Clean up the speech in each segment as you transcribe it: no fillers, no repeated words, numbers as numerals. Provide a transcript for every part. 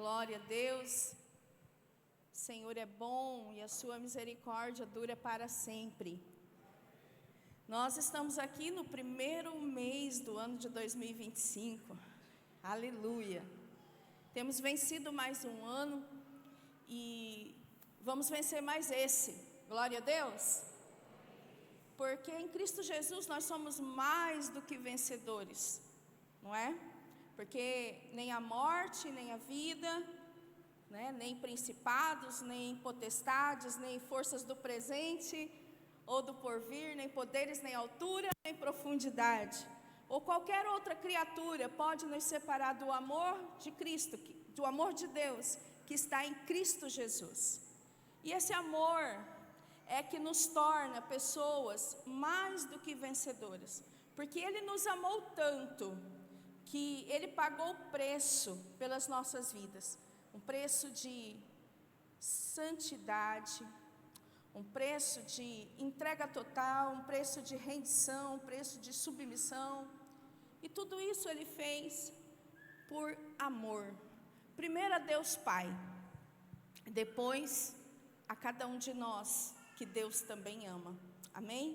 Glória a Deus. O Senhor é bom e a sua misericórdia dura para sempre. Nós estamos aqui no primeiro mês do ano de 2025. Aleluia. Temos vencido mais um ano e vamos vencer mais esse. Glória a Deus. Porque em Cristo Jesus nós somos mais do que vencedores, não é? Porque nem a morte, nem a vida, né, nem principados, nem potestades, nem forças do presente ou do porvir, nem poderes, nem altura, nem profundidade, ou qualquer outra criatura pode nos separar do amor de Cristo, do amor de Deus, que está em Cristo Jesus. E esse amor é que nos torna pessoas mais do que vencedoras, porque Ele nos amou tanto, que Ele pagou o preço pelas nossas vidas, um preço de santidade, um preço de entrega total, um preço de rendição, um preço de submissão, e tudo isso Ele fez por amor, primeiro a Deus Pai, depois a cada um de nós, que Deus também ama, amém?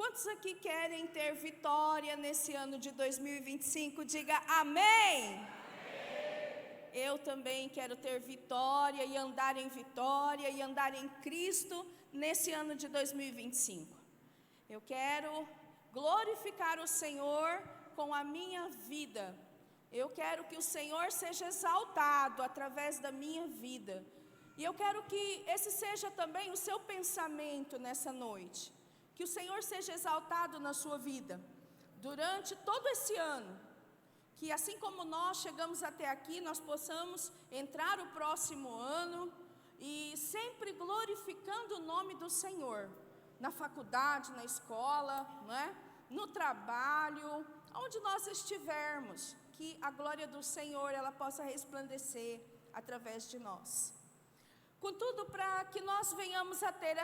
Quantos aqui querem ter vitória nesse ano de 2025? Diga amém! Amém! Eu também quero ter vitória e andar em vitória e andar em Cristo nesse ano de 2025. Eu quero glorificar o Senhor com a minha vida. Eu quero que o Senhor seja exaltado através da minha vida. E eu quero que esse seja também o seu pensamento nessa noite. Que o Senhor seja exaltado na sua vida, durante todo esse ano, que assim como nós chegamos até aqui, nós possamos entrar o próximo ano, e sempre glorificando o nome do Senhor, na faculdade, na escola, não é? No trabalho, onde nós estivermos, que a glória do Senhor, ela possa resplandecer através de nós. Contudo, para que nós venhamos a ter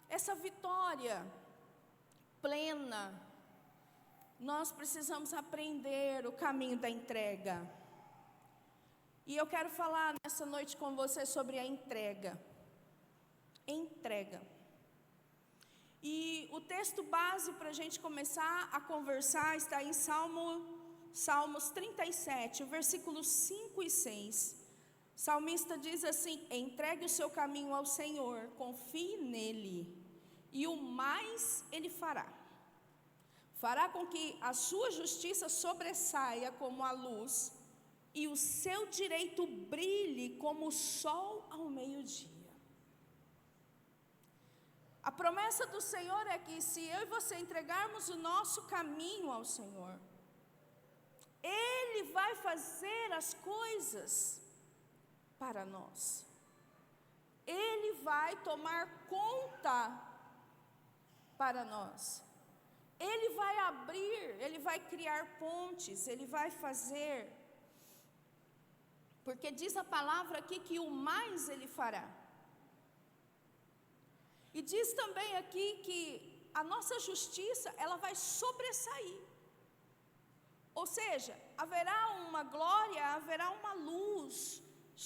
essa vitória plena, nós precisamos aprender o caminho da entrega. E eu quero falar nessa noite com você sobre a entrega. Entrega. E o texto base para a gente começar a conversar está em Salmos 37, versículos 5 e 6. O salmista diz assim: entregue o seu caminho ao Senhor, confie nele, e o mais Ele fará. Fará com que a sua justiça sobressaia como a luz, e o seu direito brilhe como o sol ao meio-dia. A promessa do Senhor é que se eu e você entregarmos o nosso caminho ao Senhor, Ele vai fazer as coisas para nós. Ele vai tomar conta para nós. Ele vai abrir, Ele vai criar pontes, Ele vai fazer. Porque diz a palavra aqui que o mais Ele fará. E diz também aqui que a nossa justiça, ela vai sobressair. Ou seja, haverá uma glória, haverá uma luz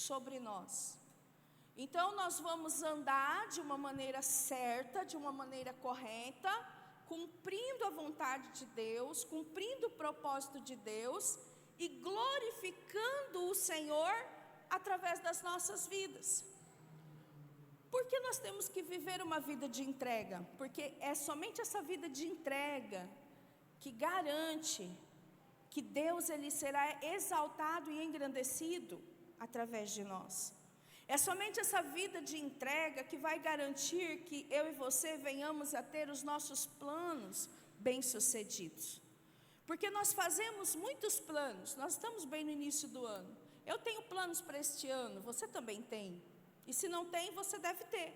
sobre nós. Então nós vamos andar de uma maneira certa, de uma maneira correta, cumprindo a vontade de Deus, cumprindo o propósito de Deus e glorificando o Senhor através das nossas vidas. Por que nós temos que viver uma vida de entrega? Porque é somente essa vida de entrega que garante que Deus ele será exaltado e engrandecido através de nós. É somente essa vida de entrega que vai garantir que eu e você venhamos a ter os nossos planos bem-sucedidos. Porque nós fazemos muitos planos, nós estamos bem no início do ano. Eu tenho planos para este ano, você também tem. E se não tem, você deve ter.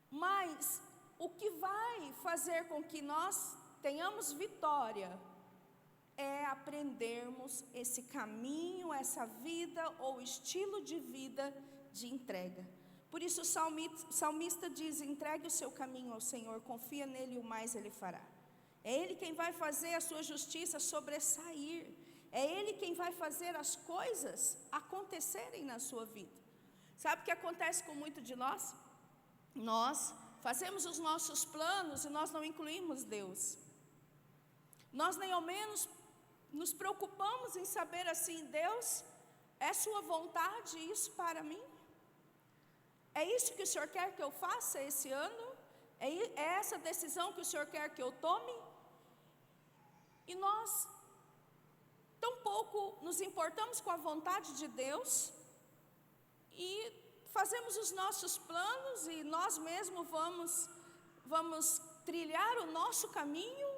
Mas o que vai fazer com que nós tenhamos vitória é aprendermos esse caminho, essa vida ou estilo de vida de entrega. Por isso o salmista diz: entregue o seu caminho ao Senhor, confia nele e o mais Ele fará. É Ele quem vai fazer a sua justiça sobressair. É Ele quem vai fazer as coisas acontecerem na sua vida. Sabe o que acontece com muito de nós? Nós fazemos os nossos planos e nós não incluímos Deus. Nós nem ao menos nos preocupamos em saber assim, Deus, é sua vontade isso para mim? É isso que o Senhor quer que eu faça esse ano? É essa decisão que o Senhor quer que eu tome? E nós tão pouco nos importamos com a vontade de Deus e fazemos os nossos planos e nós mesmos vamos trilhar o nosso caminho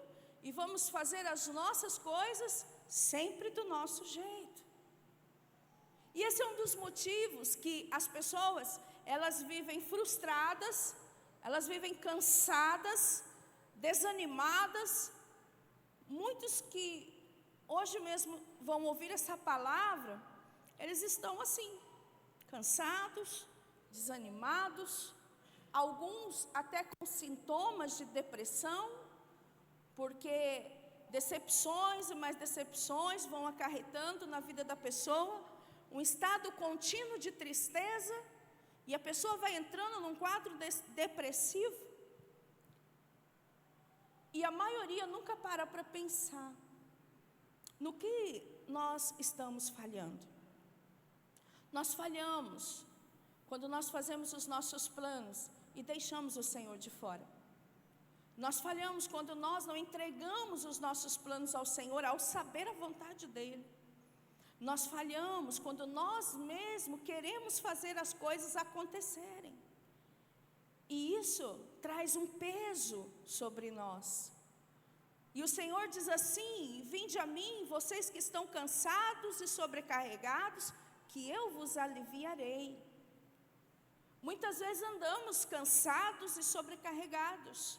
e vamos fazer as nossas coisas sempre do nosso jeito. E esse é um dos motivos que as pessoas, elas vivem frustradas, elas vivem cansadas, desanimadas. Muitos que hoje mesmo vão ouvir essa palavra, eles estão assim, cansados, desanimados, alguns até com sintomas de depressão, porque decepções e mais decepções vão acarretando na vida da pessoa, um estado contínuo de tristeza, e a pessoa vai entrando num quadro depressivo, e a maioria nunca para pensar no que nós estamos falhando. Nós falhamos quando nós fazemos os nossos planos e deixamos o Senhor de fora. Nós falhamos quando nós não entregamos os nossos planos ao Senhor, ao saber a vontade dEle. Nós falhamos quando nós mesmos queremos fazer as coisas acontecerem. E isso traz um peso sobre nós. E o Senhor diz assim: vinde a mim, vocês que estão cansados e sobrecarregados, que eu vos aliviarei. Muitas vezes andamos cansados e sobrecarregados,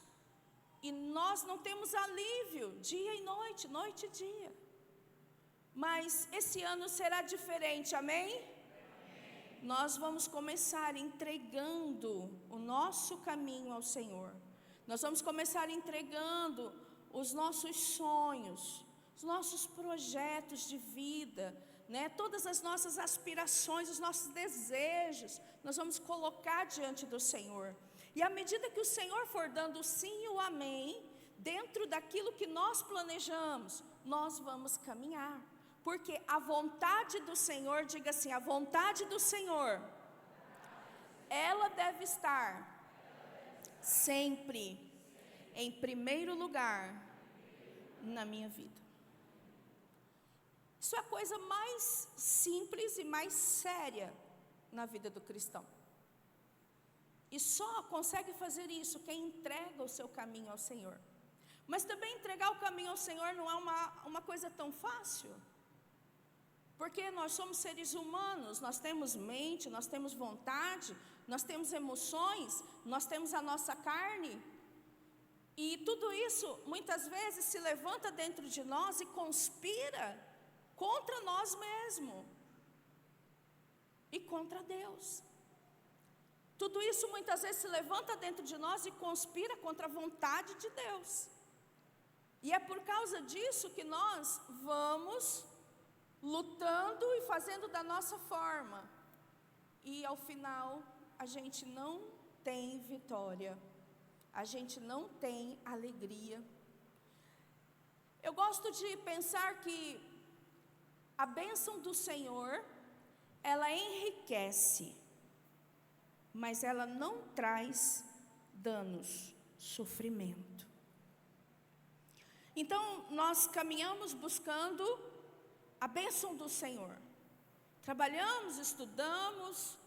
e nós não temos alívio dia e noite, noite e dia. Mas esse ano será diferente, amém? Nós vamos começar entregando o nosso caminho ao Senhor. Nós vamos começar entregando os nossos sonhos, os nossos projetos de vida, né? Todas as nossas aspirações, os nossos desejos, nós vamos colocar diante do Senhor. E à medida que o Senhor for dando o sim e o amém, dentro daquilo que nós planejamos, nós vamos caminhar. Porque a vontade do Senhor, diga assim, a vontade do Senhor, ela deve estar sempre em primeiro lugar na minha vida. Isso é a coisa mais simples e mais séria na vida do cristão. E só consegue fazer isso quem entrega o seu caminho ao Senhor. Mas também entregar o caminho ao Senhor não é uma coisa tão fácil. Porque nós somos seres humanos, nós temos mente, nós temos vontade, nós temos emoções, nós temos a nossa carne. E tudo isso muitas vezes se levanta dentro de nós e conspira contra nós mesmos e contra Deus. Tudo isso muitas vezes se levanta dentro de nós e conspira contra a vontade de Deus. E é por causa disso que nós vamos lutando e fazendo da nossa forma. E ao final, a gente não tem vitória. A gente não tem alegria. Eu gosto de pensar que a bênção do Senhor, ela enriquece, mas ela não traz danos, sofrimento. Então, nós caminhamos buscando a bênção do Senhor. Trabalhamos, estudamos,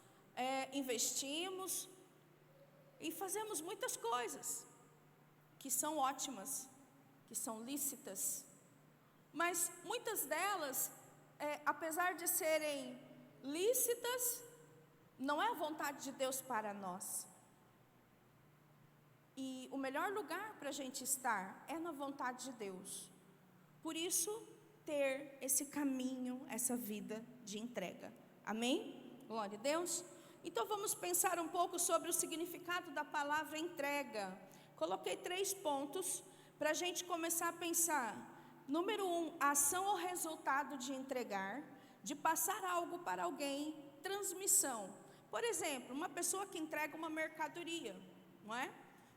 investimos e fazemos muitas coisas que são ótimas, que são lícitas. Mas muitas delas, apesar de serem lícitas, não é a vontade de Deus para nós. E o melhor lugar para a gente estar é na vontade de Deus. Por isso, ter esse caminho, essa vida de entrega. Amém? Glória a Deus. Então vamos pensar um pouco sobre o significado da palavra entrega. Coloquei 3 pontos para a gente começar a pensar Número 1, ação ou resultado de entregar, de passar algo para alguém, transmissão. Por exemplo, uma pessoa que entrega uma mercadoria, não é?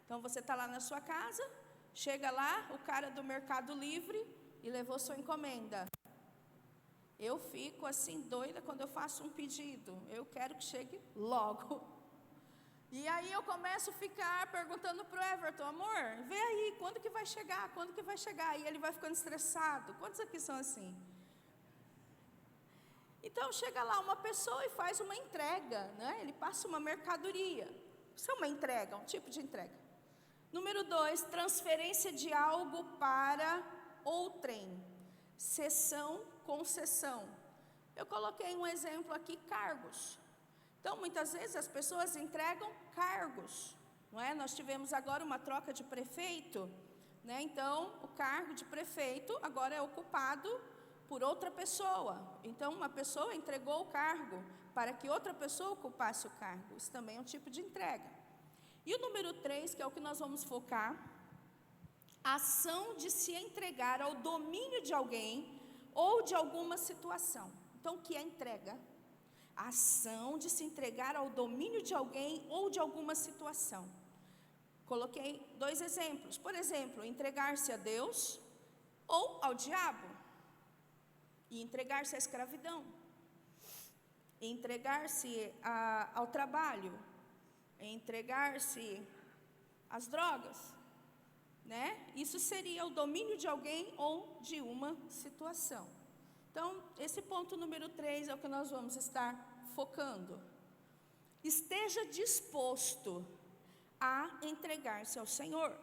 Então você está lá na sua casa, chega lá o cara do Mercado Livre e levou sua encomenda. Eu fico assim doida quando eu faço um pedido, eu quero que chegue logo. E aí eu começo a ficar perguntando para o Everton, amor, vê aí, quando que vai chegar, quando que vai chegar? E ele vai ficando estressado. Quantos aqui são assim? Então chega lá uma pessoa e faz uma entrega, né? Ele passa uma mercadoria. Isso é uma entrega, um tipo de entrega. Número 2, transferência de algo para outrem. Cessão, concessão. Eu coloquei um exemplo aqui, cargos. Então, muitas vezes as pessoas entregam cargos, não é? Nós tivemos agora uma troca de prefeito, né? Então, o cargo de prefeito agora é ocupado por outra pessoa. Então, uma pessoa entregou o cargo para que outra pessoa ocupasse o cargo. Isso também é um tipo de entrega. E o número 3, que é o que nós vamos focar, a ação de se entregar ao domínio de alguém ou de alguma situação. Então, o que é entrega? A ação de se entregar ao domínio de alguém ou de alguma situação. Coloquei 2 exemplos. Por exemplo, entregar-se a Deus ou ao diabo. E entregar-se à escravidão. Entregar-se ao trabalho. Entregar-se às drogas. Né? Isso seria o domínio de alguém ou de uma situação. Então, esse ponto número 3 é o que nós vamos estar focando. Esteja disposto a entregar-se ao Senhor.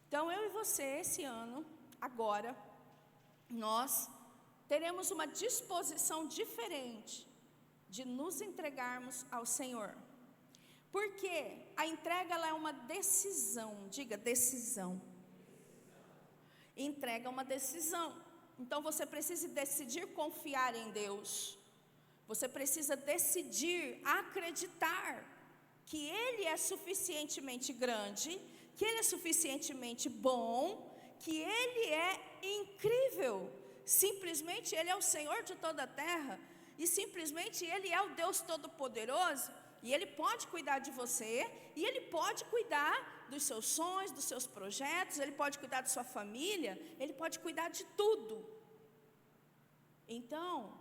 Então, eu e você, esse ano, agora, nós teremos uma disposição diferente de nos entregarmos ao Senhor. Porque a entrega ela é uma decisão, diga decisão. Entrega é uma decisão. Então você precisa decidir confiar em Deus. Você precisa decidir acreditar que Ele é suficientemente grande, que Ele é suficientemente bom, que Ele é incrível. Simplesmente Ele é o Senhor de toda a terra e simplesmente Ele é o Deus Todo-Poderoso. E Ele pode cuidar de você, e Ele pode cuidar dos seus sonhos, dos seus projetos, Ele pode cuidar da sua família, Ele pode cuidar de tudo. Então,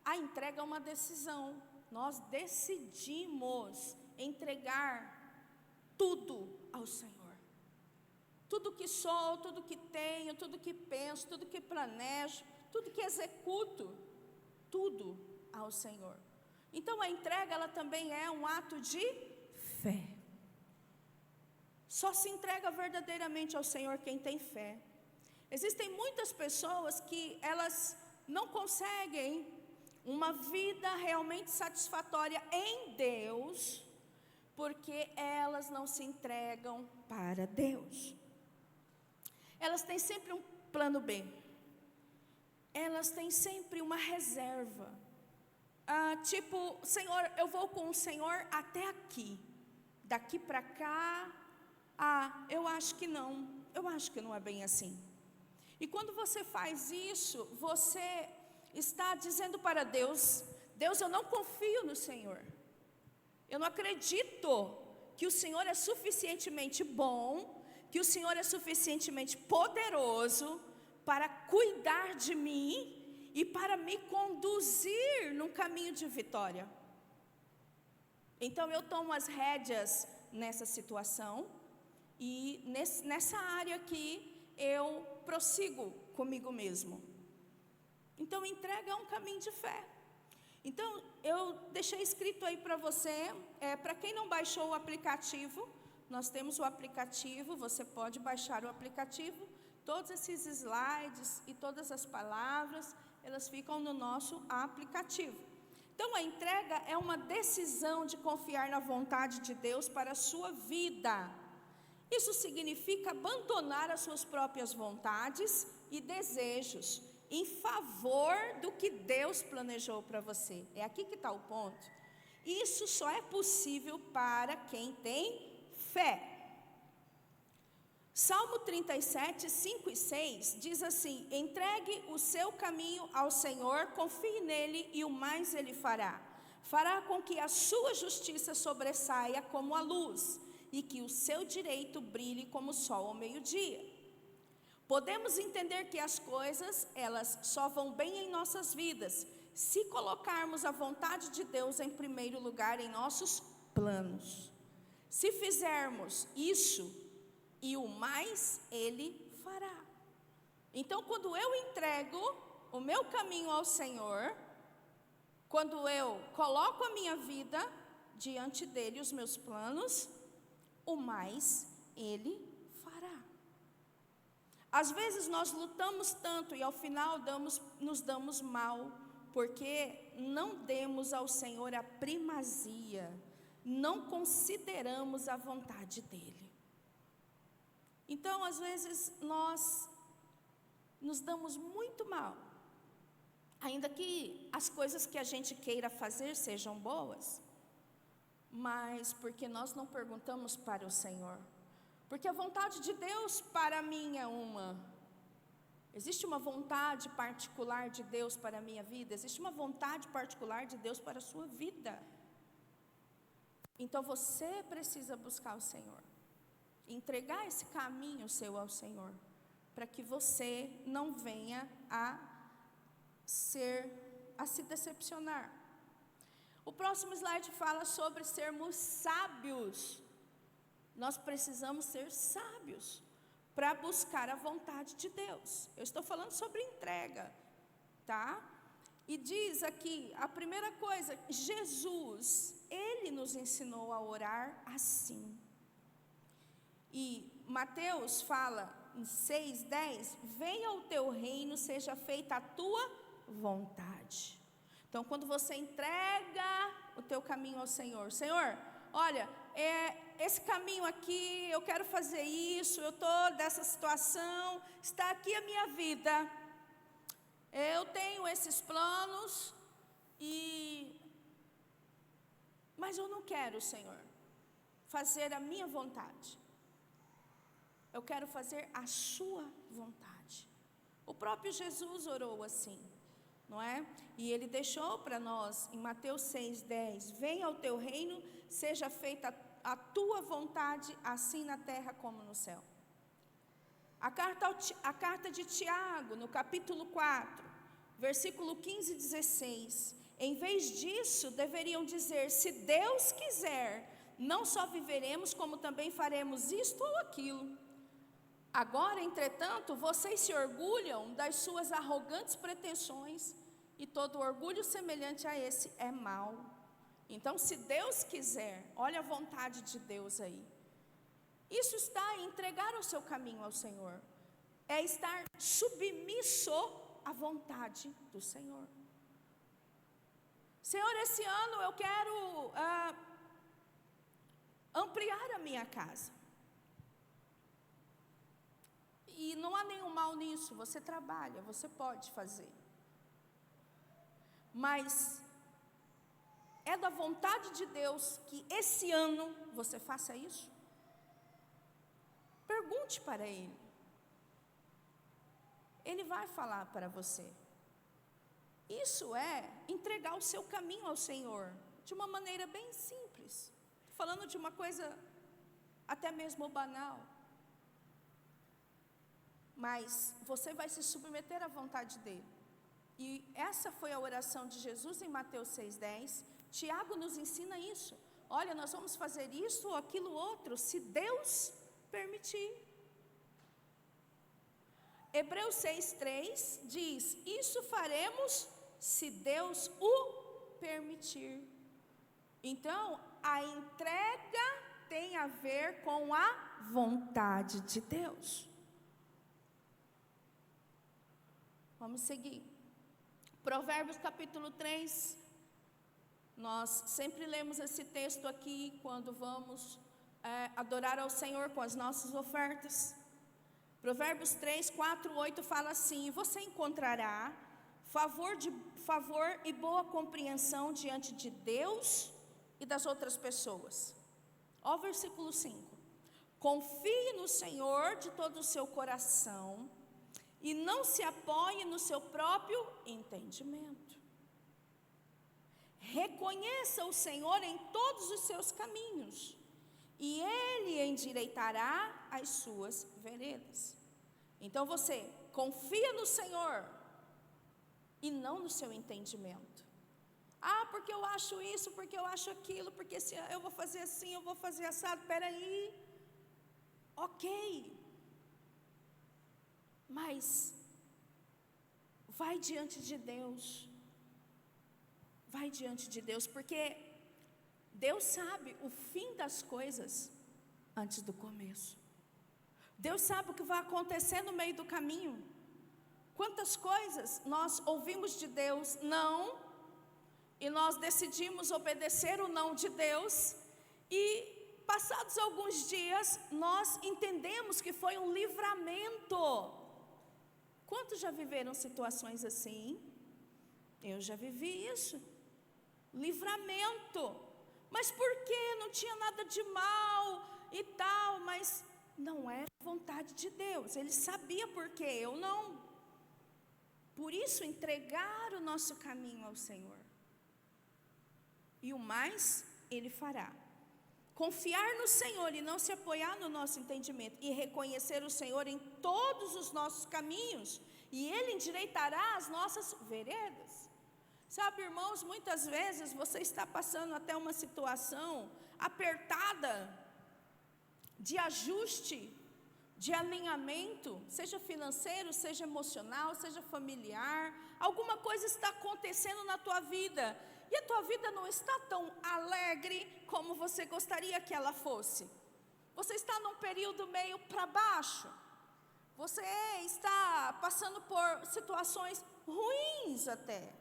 a entrega é uma decisão. Nós decidimos entregar tudo ao Senhor. Tudo que sou, tudo que tenho, tudo que penso, tudo que planejo, tudo que executo, tudo ao Senhor. Então a entrega ela também é um ato de fé. Só se entrega verdadeiramente ao Senhor quem tem fé. Existem muitas pessoas que elas não conseguem uma vida realmente satisfatória em Deus, porque elas não se entregam para Deus. Elas têm sempre um plano B. Elas têm sempre uma reserva. Tipo, Senhor, eu vou com o Senhor até aqui. Daqui para cá, eu acho que não. Eu acho que não é bem assim. E quando você faz isso, você está dizendo para Deus, Deus, eu não confio no Senhor. Eu não acredito que o Senhor é suficientemente bom, que o Senhor é suficientemente poderoso para cuidar de mim e para me conduzir num caminho de vitória. Então eu tomo as rédeas nessa situação e nessa área aqui eu prossigo comigo mesmo. Então entrega é um caminho de fé. Então eu deixei escrito aí para você, para quem não baixou o aplicativo, nós temos o aplicativo, você pode baixar o aplicativo, todos esses slides e todas as palavras, elas ficam no nosso aplicativo. Então a entrega é uma decisão de confiar na vontade de Deus para a sua vida. Isso significa abandonar as suas próprias vontades e desejos em favor do que Deus planejou para você. É aqui que está o ponto. Isso só é possível para quem tem fé. Salmo 37, 5 e 6 diz assim: entregue o seu caminho ao Senhor, confie nele e o mais ele fará. Fará com que a sua justiça sobressaia como a luz e que o seu direito brilhe como o sol ao meio-dia. Podemos entender que as coisas, elas só vão bem em nossas vidas se colocarmos a vontade de Deus em primeiro lugar em nossos planos. Se fizermos isso, e o mais Ele fará. Então, quando eu entrego o meu caminho ao Senhor, quando eu coloco a minha vida diante dEle, os meus planos, o mais Ele fará. Às vezes nós lutamos tanto e ao final nos damos mal, porque não demos ao Senhor a primazia, não consideramos a vontade dEle. Então, às vezes, nós nos damos muito mal, ainda que as coisas que a gente queira fazer sejam boas, mas porque nós não perguntamos para o Senhor. Porque a vontade de Deus para mim é uma. Existe uma vontade particular de Deus para a minha vida, existe uma vontade particular de Deus para a sua vida. Então, você precisa buscar o Senhor. Entregar esse caminho seu ao Senhor, para que você não venha a se decepcionar. O próximo slide fala sobre sermos sábios. Nós precisamos ser sábios para buscar a vontade de Deus. Eu estou falando sobre entrega, tá? E diz aqui, a primeira coisa, Jesus, Ele nos ensinou a orar assim. E Mateus fala em 6:10, venha o teu reino, seja feita a tua vontade. Então, quando você entrega o teu caminho ao Senhor, Senhor, olha, esse caminho aqui, eu quero fazer isso, eu estou dessa situação, está aqui a minha vida, eu tenho esses planos, mas eu não quero, Senhor, fazer a minha vontade. Eu quero fazer a sua vontade. O próprio Jesus orou assim, não é? E Ele deixou para nós, em Mateus 6:10, venha ao teu reino, seja feita a tua vontade, assim na terra como no céu. A carta de Tiago, no capítulo 4, versículo 15 e 16, em vez disso, deveriam dizer, se Deus quiser, não só viveremos, como também faremos isto ou aquilo. Agora, entretanto, vocês se orgulham das suas arrogantes pretensões, e todo orgulho semelhante a esse é mau. Então, se Deus quiser, olha a vontade de Deus aí. Isso está em entregar o seu caminho ao Senhor. É estar submisso à vontade do Senhor. Senhor, esse ano eu quero ampliar a minha casa. E não há nenhum mal nisso, você trabalha, você pode fazer. Mas é da vontade de Deus que esse ano você faça isso? Pergunte para Ele. Ele vai falar para você. Isso é entregar o seu caminho ao Senhor, de uma maneira bem simples. Estou falando de uma coisa até mesmo banal. Mas você vai se submeter à vontade dEle. E essa foi a oração de Jesus em Mateus 6:10. Tiago nos ensina isso. Olha, nós vamos fazer isso ou aquilo outro, se Deus permitir. Hebreus 6:3 diz, isso faremos se Deus o permitir. Então, a entrega tem a ver com a vontade de Deus. Vamos seguir. Provérbios capítulo 3. Nós sempre lemos esse texto aqui quando vamos adorar ao Senhor com as nossas ofertas. Provérbios 3, 4, 8 fala assim, você encontrará favor e boa compreensão diante de Deus e das outras pessoas. Ó o versículo 5. Confie no Senhor de todo o seu coração e não se apoie no seu próprio entendimento. Reconheça o Senhor em todos os seus caminhos e Ele endireitará as suas veredas. Então você confia no Senhor e não no seu entendimento. Ah, porque eu acho isso, porque eu acho aquilo, porque se eu vou fazer assim, eu vou fazer assado. Espera aí. Ok. Mas vai diante de Deus. Vai diante de Deus, porque Deus sabe o fim das coisas antes do começo. Deus sabe o que vai acontecer no meio do caminho. Quantas coisas nós ouvimos de Deus não, e nós decidimos obedecer o não de Deus, e passados alguns dias nós entendemos que foi um livramento. Quantos já viveram situações assim? Eu já vivi isso. Livramento. Mas por quê? Não tinha nada de mal e tal, mas não era vontade de Deus. Ele sabia por quê, eu não. Por isso, entregar o nosso caminho ao Senhor. E o mais, Ele fará. Confiar no Senhor e não se apoiar no nosso entendimento. E reconhecer o Senhor em todos os nossos caminhos. E Ele endireitará as nossas veredas. Sabe, irmãos, muitas vezes você está passando até uma situação apertada, de ajuste, de alinhamento, seja financeiro, seja emocional, seja familiar. Alguma coisa está acontecendo na tua vida, e a tua vida não está tão alegre como você gostaria que ela fosse. Você está num período meio para baixo. Você está passando por situações ruins até.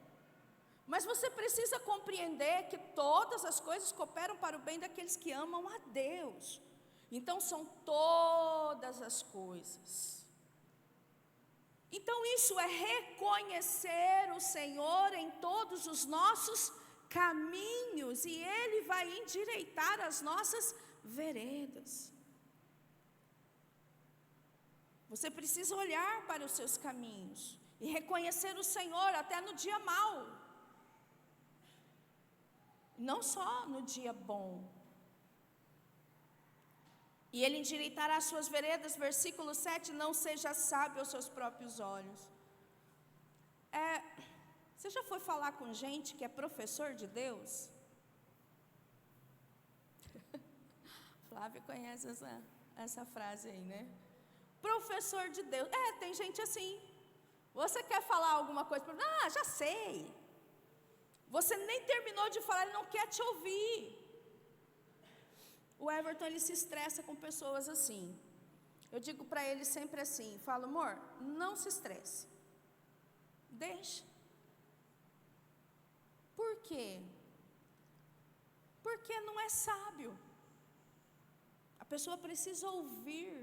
Mas você precisa compreender que todas as coisas cooperam para o bem daqueles que amam a Deus. Então são todas as coisas. Então isso é reconhecer o Senhor em todos os nossos caminhos, e Ele vai endireitar as nossas veredas. Você precisa olhar para os seus caminhos e reconhecer o Senhor até no dia mau. Não só no dia bom. E Ele endireitará as suas veredas, versículo 7, não seja sábio aos seus próprios olhos. Você já foi falar com gente que é professor de Deus? Flávia conhece essa frase aí, né? Professor de Deus. Tem gente assim. Você quer falar alguma coisa? Já sei. Você nem terminou de falar, ele não quer te ouvir. O Everton, ele se estressa com pessoas assim. Eu digo para ele sempre assim, falo, amor, não se estresse. Deixa. Por quê? Porque não é sábio. A pessoa precisa ouvir.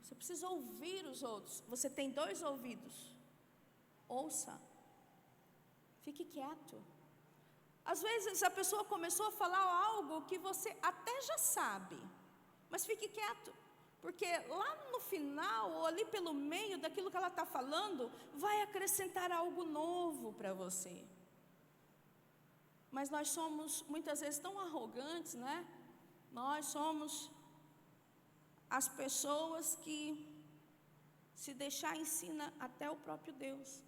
Você precisa ouvir os outros. Você tem 2 ouvidos. Ouça. Fique quieto. Às vezes a pessoa começou a falar algo que você até já sabe, mas fique quieto, porque lá no final, ou ali pelo meio daquilo que ela está falando, vai acrescentar algo novo para você. Mas nós somos muitas vezes tão arrogantes, né? Nós somos as pessoas que, se deixar, ensina até o próprio Deus.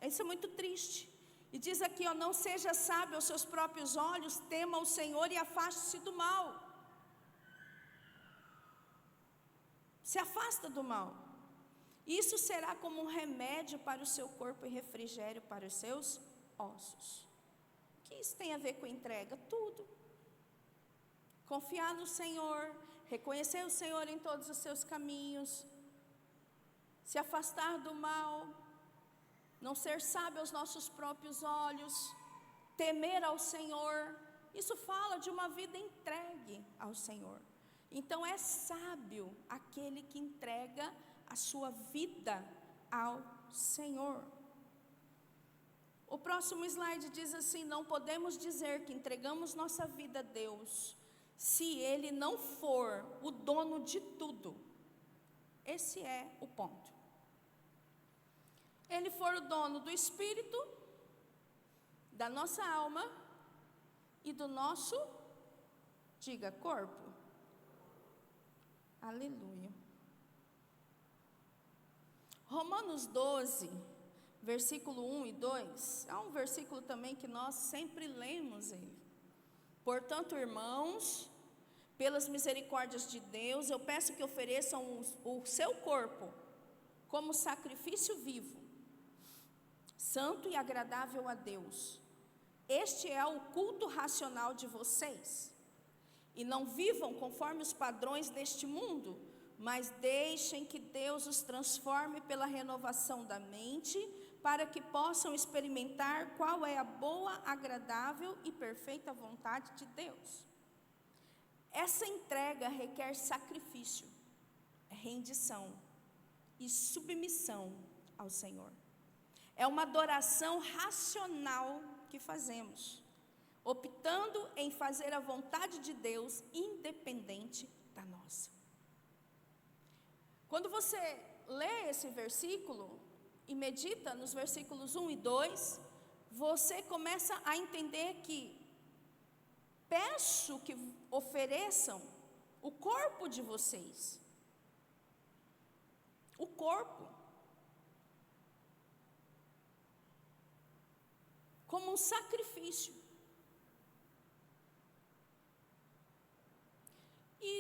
Isso é muito triste. E diz aqui, não seja sábio aos seus próprios olhos, tema o Senhor e afaste-se do mal. Se afasta do mal. Isso será como um remédio para o seu corpo e refrigério para os seus ossos. O que isso tem a ver com entrega? Tudo. Confiar no Senhor, reconhecer o Senhor em todos os seus caminhos, se afastar do mal, não ser sábio aos nossos próprios olhos, temer ao Senhor. Isso fala de uma vida entregue ao Senhor. Então é sábio aquele que entrega a sua vida ao Senhor. O próximo slide diz assim: não podemos dizer que entregamos nossa vida a Deus se Ele não for o dono de tudo. Esse é o ponto. Ele for o dono do espírito, da nossa alma e do nosso, diga, corpo. Aleluia. Romanos 12, versículo 1 e 2, é um versículo também que nós sempre lemos ele. Portanto, irmãos, pelas misericórdias de Deus, eu peço que ofereçam o seu corpo como sacrifício vivo, santo e agradável a Deus. Este é o culto racional de vocês. E não vivam conforme os padrões deste mundo, mas deixem que Deus os transforme pela renovação da mente, para que possam experimentar qual é a boa, agradável e perfeita vontade de Deus. Essa entrega requer sacrifício, rendição e submissão ao Senhor. É uma adoração racional que fazemos, optando em fazer a vontade de Deus independente da nossa. Quando você lê esse versículo e medita nos versículos 1 e 2, você começa a entender que peço que ofereçam o corpo de vocês. O corpo. Como um sacrifício. E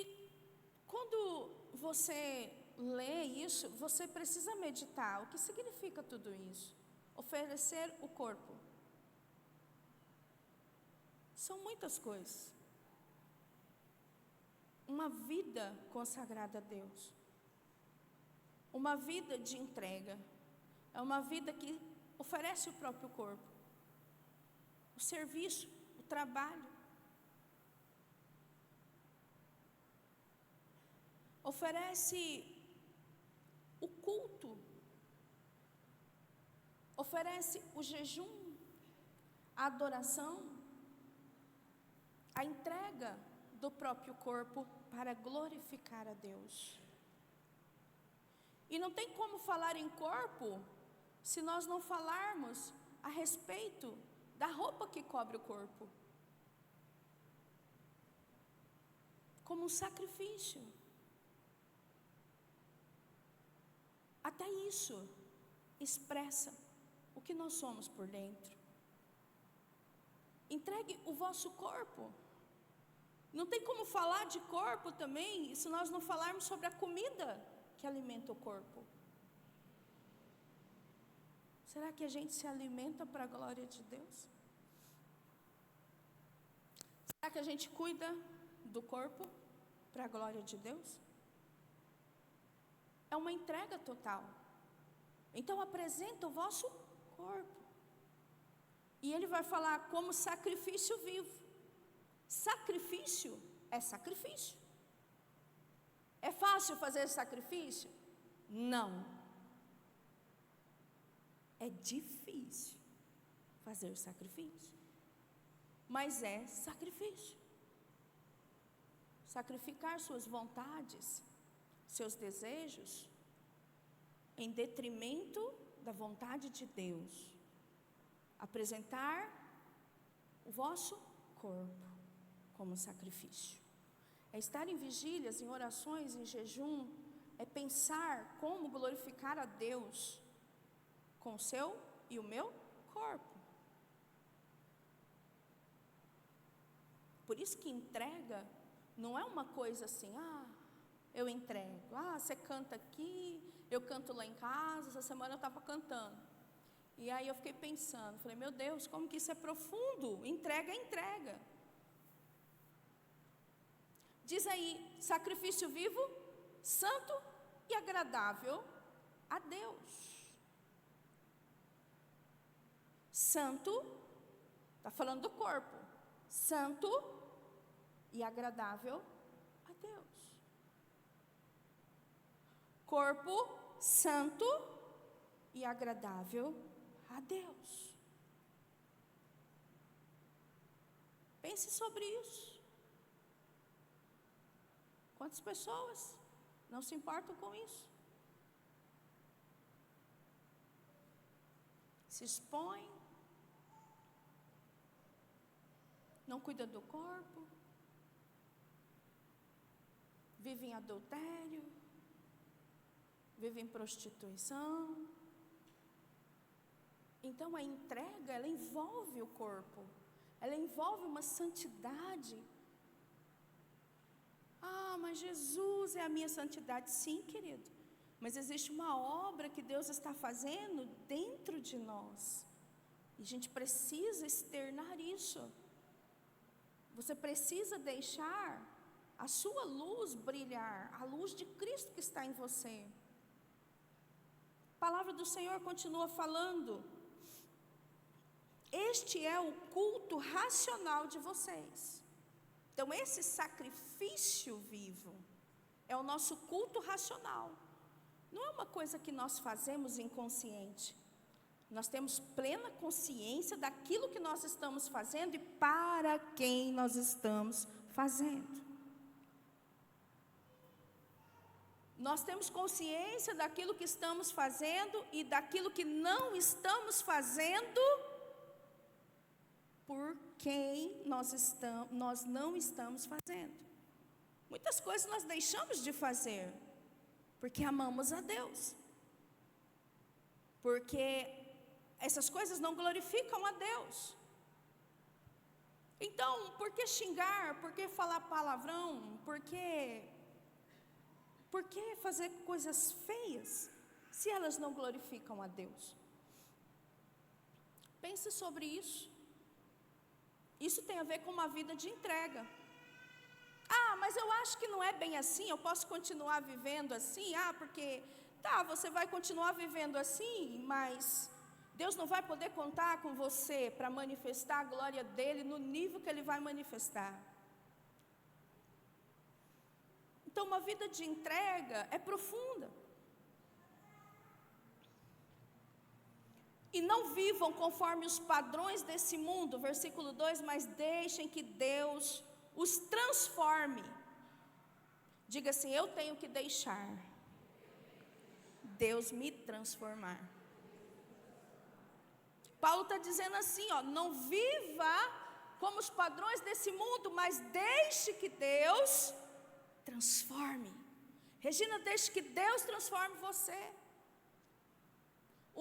quando você lê isso, você precisa meditar. O que significa tudo isso? Oferecer o corpo. São muitas coisas. Uma vida consagrada a Deus. Uma vida de entrega. É uma vida que oferece o próprio corpo. O serviço, o trabalho. Oferece o culto. Oferece o jejum, a adoração, a entrega do próprio corpo para glorificar a Deus. E não tem como falar em corpo se nós não falarmos a respeito da roupa que cobre o corpo. Como um sacrifício. Até isso expressa o que nós somos por dentro. Entregue o vosso corpo. Não tem como falar de corpo também se nós não falarmos sobre a comida que alimenta o corpo. Será que a gente se alimenta para a glória de Deus? Será que a gente cuida do corpo para a glória de Deus? É uma entrega total. Então apresenta o vosso corpo. E ele vai falar como sacrifício vivo. Sacrifício é sacrifício. É fácil fazer sacrifício? Não. É difícil fazer sacrifício. Mas é sacrifício. Sacrificar suas vontades, seus desejos, em detrimento da vontade de Deus. Apresentar o vosso corpo como sacrifício. É estar em vigílias, em orações, em jejum. É pensar como glorificar a Deus com o seu e o meu corpo. Por isso que entrega não é uma coisa assim, eu entrego. Você canta aqui, eu canto lá em casa. Essa semana eu estava cantando. E aí eu fiquei pensando, falei, meu Deus, como que isso é profundo? Entrega é entrega. Diz aí, sacrifício vivo, santo e agradável a Deus. Santo, está falando do corpo. Santo e agradável a Deus. Corpo santo e agradável a Deus. Pense sobre isso. Quantas pessoas não se importam com isso? Se expõem, não cuidam do corpo, vivem em adultério, vivem em prostituição. Então a entrega, ela envolve o corpo, ela envolve uma santidade. Ah, mas Jesus é a minha santidade. Sim, querido, mas existe uma obra que Deus está fazendo dentro de nós, e a gente precisa externar isso. Você precisa deixar a sua luz brilhar, a luz de Cristo que está em você. A palavra do Senhor continua falando: este é o culto racional de vocês. Então esse sacrifício vivo é o nosso culto racional. Não é uma coisa que nós fazemos inconsciente. Nós temos plena consciência daquilo que nós estamos fazendo e para quem nós estamos fazendo. Nós temos consciência daquilo que estamos fazendo e daquilo que não estamos fazendo, por quem nós não estamos fazendo. Muitas coisas nós deixamos de fazer porque amamos a Deus, porque essas coisas não glorificam a Deus. Então, por que xingar? Por que falar palavrão? Por que fazer coisas feias, se elas não glorificam a Deus? Pense sobre isso. Isso tem a ver com uma vida de entrega. Ah, mas eu acho que não é bem assim, eu posso continuar vivendo assim. Ah, porque, você vai continuar vivendo assim, mas Deus não vai poder contar com você para manifestar a glória dEle no nível que Ele vai manifestar. Então, uma vida de entrega é profunda. E não vivam conforme os padrões desse mundo, versículo 2, mas deixem que Deus os transforme. Diga assim: eu tenho que deixar Deus me transformar. Paulo está dizendo assim, não viva como os padrões desse mundo, mas deixe que Deus transforme. Regina, deixe que Deus transforme você.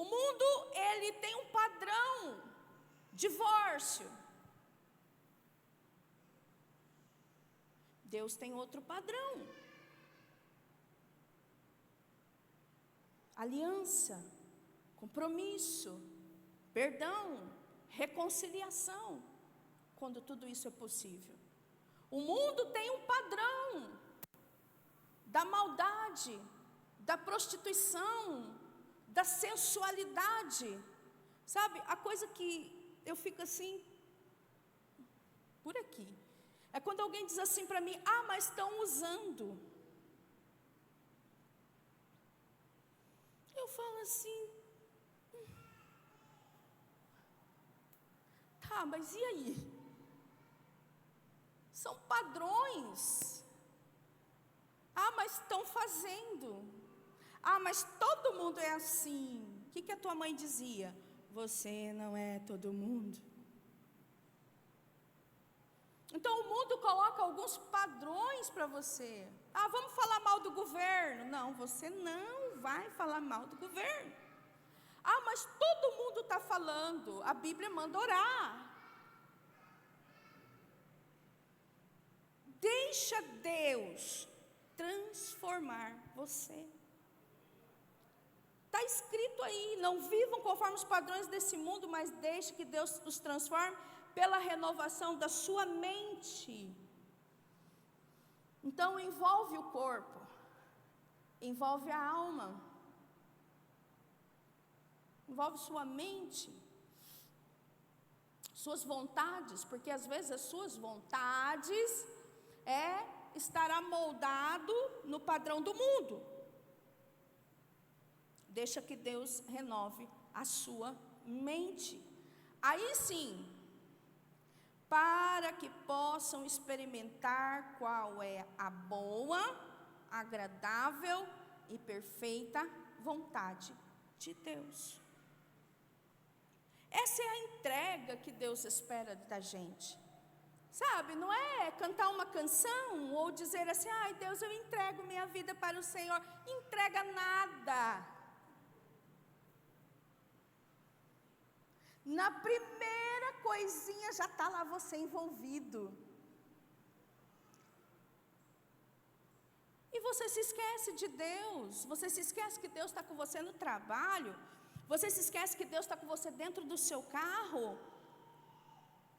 O mundo, ele tem um padrão: divórcio. Deus tem outro padrão: aliança, compromisso, perdão, reconciliação, quando tudo isso é possível. O mundo tem um padrão da maldade, da prostituição, da sensualidade. Sabe, a coisa que eu fico assim, por aqui, é quando alguém diz assim para mim: ah, mas estão usando. Eu falo assim: tá, mas e aí? São padrões. Ah, mas estão fazendo. Ah, mas todo mundo é assim. O que a tua mãe dizia? Você não é todo mundo. Então o mundo coloca alguns padrões para você. Ah, vamos falar mal do governo? Não, você não vai falar mal do governo. Ah, mas todo mundo está falando. A Bíblia manda orar. Deixa Deus transformar você. Está escrito aí: não vivam conforme os padrões desse mundo, mas deixe que Deus os transforme pela renovação da sua mente. Então envolve o corpo, envolve a alma, envolve sua mente, suas vontades, porque às vezes as suas vontades estará moldado no padrão do mundo. Deixa que Deus renove a sua mente. Aí sim, para que possam experimentar qual é a boa, agradável e perfeita vontade de Deus. Essa é a entrega que Deus espera da gente. Sabe, não é cantar uma canção ou dizer assim, ai Deus, eu entrego minha vida para o Senhor. Entrega nada. Na primeira coisinha já está lá você envolvido. E você se esquece de Deus. Você se esquece que Deus está com você no trabalho. Você se esquece que Deus está com você dentro do seu carro.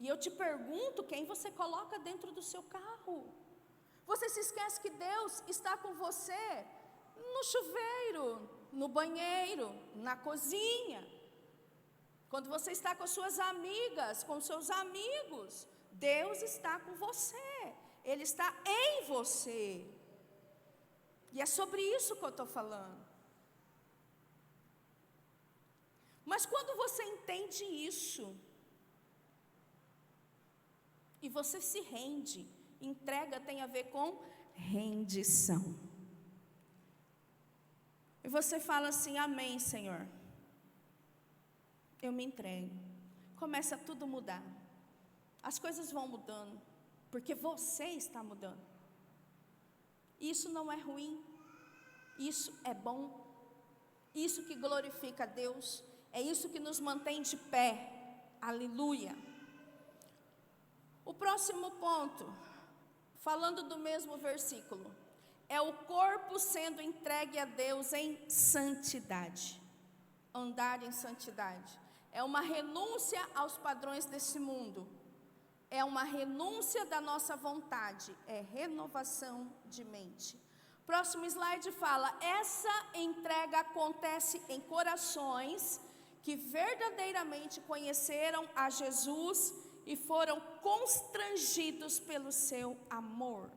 E eu te pergunto, quem você coloca dentro do seu carro? Você se esquece que Deus está com você no chuveiro, no banheiro, na cozinha. Quando você está com as suas amigas, com os seus amigos, Deus está com você. Ele está em você. E é sobre isso que eu estou falando. Mas quando você entende isso, e você se rende, entrega tem a ver com rendição. E você fala assim, amém, Senhor. Eu me entrego. Começa tudo a mudar. As coisas vão mudando, porque você está mudando. Isso não é ruim. Isso é bom. Isso que glorifica a Deus. É isso que nos mantém de pé. Aleluia. O próximo ponto, falando do mesmo versículo, é o corpo sendo entregue a Deus em santidade. Andar em santidade. É uma renúncia aos padrões desse mundo. É uma renúncia da nossa vontade. É renovação de mente. Próximo slide fala, essa entrega acontece em corações que verdadeiramente conheceram a Jesus e foram constrangidos pelo seu amor.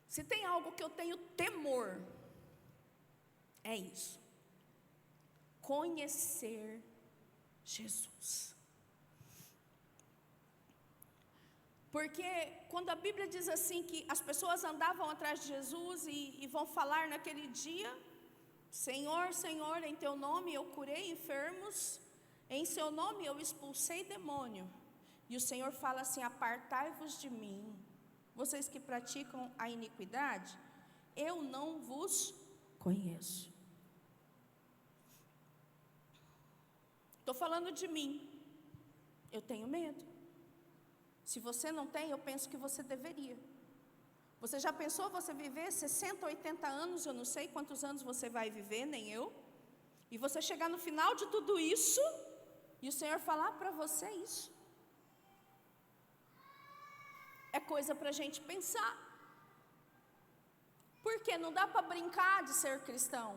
Se tem algo que eu tenho temor, é isso. Conhecer Jesus. Porque quando a Bíblia diz assim que as pessoas andavam atrás de Jesus e vão falar naquele dia, Senhor, Senhor, em teu nome eu curei enfermos, em seu nome eu expulsei demônio. E o Senhor fala assim, apartai-vos de mim, vocês que praticam a iniquidade, eu não vos conheço. Estou falando de mim, eu tenho medo. Se você não tem, eu penso que você deveria. Você já pensou você viver 60, 80 anos, eu não sei quantos anos você vai viver, nem eu, e você chegar no final de tudo isso, e o Senhor falar para você isso? É coisa para a gente pensar. Porque não dá para brincar de ser cristão.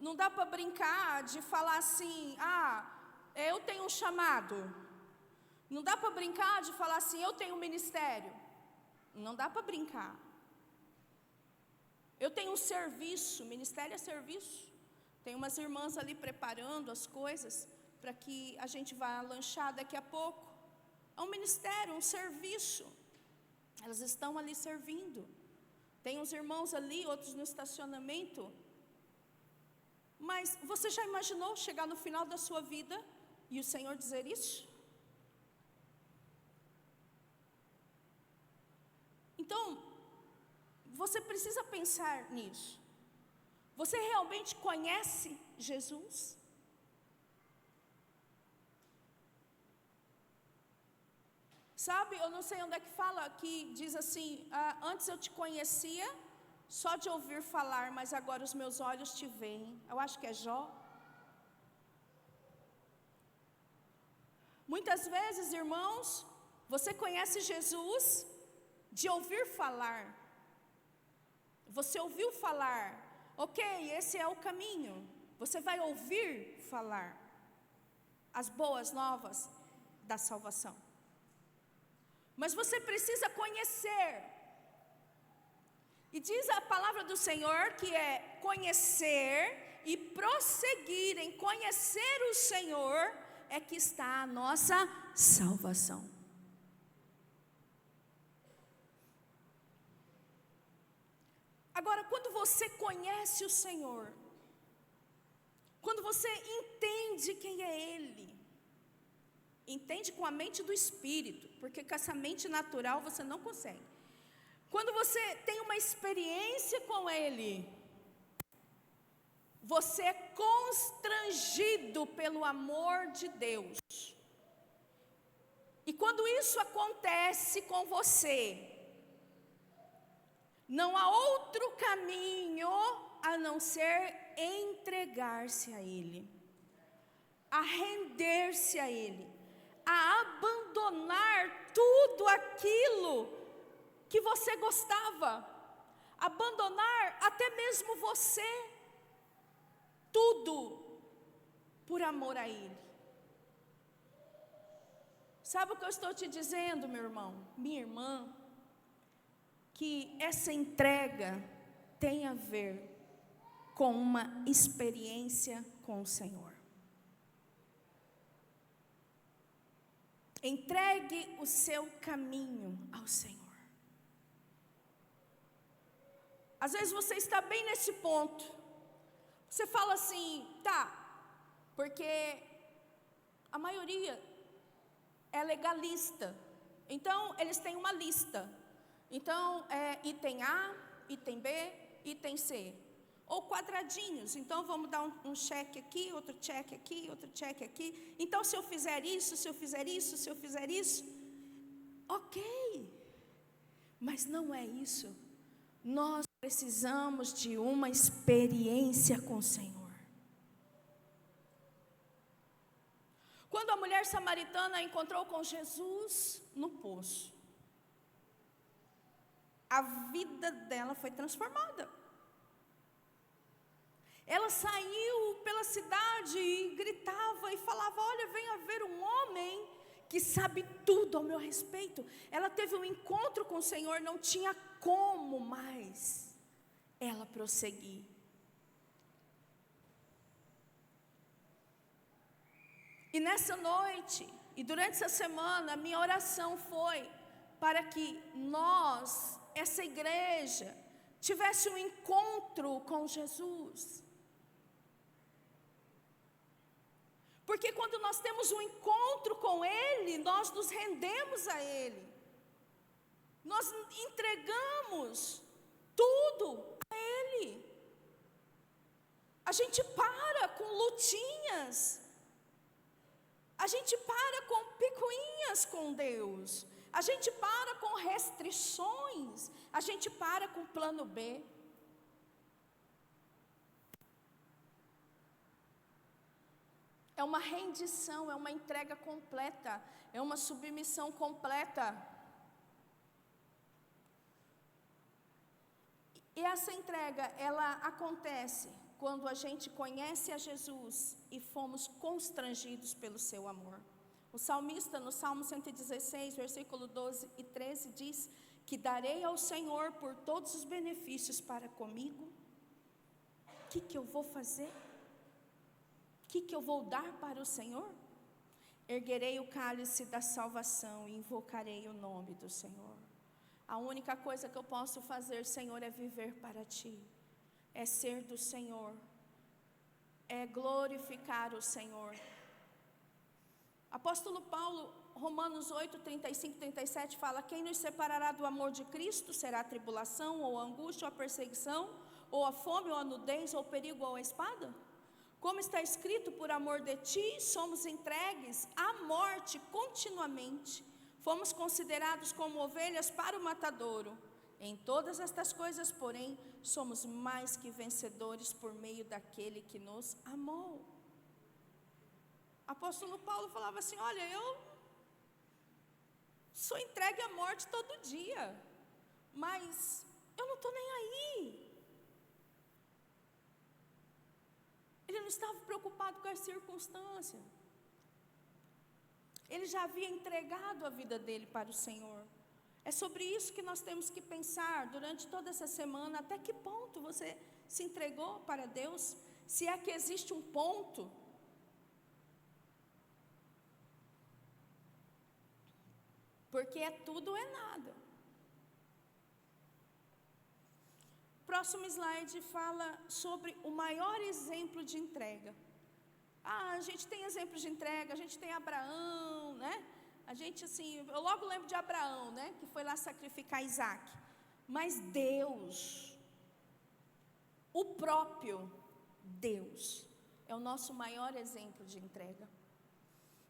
Não dá para brincar de falar assim, eu tenho um chamado. Não dá para brincar de falar assim, eu tenho um ministério. Não dá para brincar. Eu tenho um serviço, ministério é serviço. Tem umas irmãs ali preparando as coisas para que a gente vá lanchar daqui a pouco. É um ministério, um serviço. Elas estão ali servindo. Tem uns irmãos ali, outros no estacionamento. Mas você já imaginou chegar no final da sua vida e o Senhor dizer isso? Então, você precisa pensar nisso. Você realmente conhece Jesus? Sabe, eu não sei onde é que fala, que diz assim, antes eu te conhecia só de ouvir falar, mas agora os meus olhos te veem. Eu acho que é Jó. Muitas vezes, irmãos, você conhece Jesus de ouvir falar. Você ouviu falar, ok, esse é o caminho. Você vai ouvir falar as boas novas da salvação. Mas você precisa conhecer. E diz a palavra do Senhor que é conhecer e prosseguir em conhecer o Senhor é que está a nossa salvação. Agora, quando você conhece o Senhor, quando você entende quem é Ele, entende com a mente do Espírito, porque com essa mente natural você não consegue. Quando você tem uma experiência com Ele, você é constrangido pelo amor de Deus. E quando isso acontece com você, não há outro caminho a não ser entregar-se a Ele, a render-se a Ele, a abandonar tudo aquilo que você gostava, abandonar até mesmo você, tudo por amor a Ele. Sabe o que eu estou te dizendo, meu irmão, minha irmã? Que essa entrega tem a ver com uma experiência com o Senhor. Entregue o seu caminho ao Senhor. Às vezes você está bem nesse ponto. Você fala assim, tá, porque a maioria é legalista. Então, eles têm uma lista. Então, item A, item B, item C. Ou quadradinhos. Então, vamos dar um cheque aqui, outro cheque aqui, outro cheque aqui. Então, se eu fizer isso, se eu fizer isso, se eu fizer isso. Ok. Mas não é isso. Nós precisamos de uma experiência com o Senhor. Quando a mulher samaritana encontrou com Jesus no poço, a vida dela foi transformada. Ela saiu pela cidade e gritava e falava, olha, vem haver um homem que sabe tudo ao meu respeito. Ela teve um encontro com o Senhor, não tinha como mais ela prosseguir. E nessa noite, e durante essa semana, a minha oração foi para que nós, essa igreja, tivesse um encontro com Jesus. Porque quando nós temos um encontro com Ele, nós nos rendemos a Ele. Nós entregamos tudo a Ele. A gente para com lutinhas. A gente para com picuinhas com Deus. A gente para com restrições. A gente para com plano B. É uma rendição, é uma entrega completa, é uma submissão completa. E essa entrega, ela acontece quando a gente conhece a Jesus e fomos constrangidos pelo seu amor. O salmista, no Salmo 116, versículo 12 e 13, diz que darei ao Senhor por todos os benefícios para comigo. O que eu vou fazer? O que eu vou dar para o Senhor? Erguerei o cálice da salvação e invocarei o nome do Senhor. A única coisa que eu posso fazer, Senhor, é viver para Ti, é ser do Senhor, é glorificar o Senhor. Apóstolo Paulo, Romanos 8, 35 e 37 fala, quem nos separará do amor de Cristo? Será a tribulação, ou a angústia, ou a perseguição, ou a fome, ou a nudez, ou o perigo, ou a espada? Como está escrito, por amor de Ti, somos entregues à morte continuamente. Fomos considerados como ovelhas para o matadouro. Em todas estas coisas, porém, somos mais que vencedores por meio daquele que nos amou. Apóstolo Paulo falava assim, olha, eu sou entregue à morte todo dia, mas eu não estou nem aí. Ele não estava preocupado com as circunstâncias. Ele já havia entregado a vida dele para o Senhor. É sobre isso que nós temos que pensar durante toda essa semana. Até que ponto você se entregou para Deus? Se é que existe um ponto. Porque é tudo ou é nada. Próximo slide fala sobre o maior exemplo de entrega. A gente tem exemplos de entrega, a gente tem Abraão, né? A gente assim, eu logo lembro de Abraão, né? Que foi lá sacrificar Isaac. Mas Deus, o próprio Deus, é o nosso maior exemplo de entrega.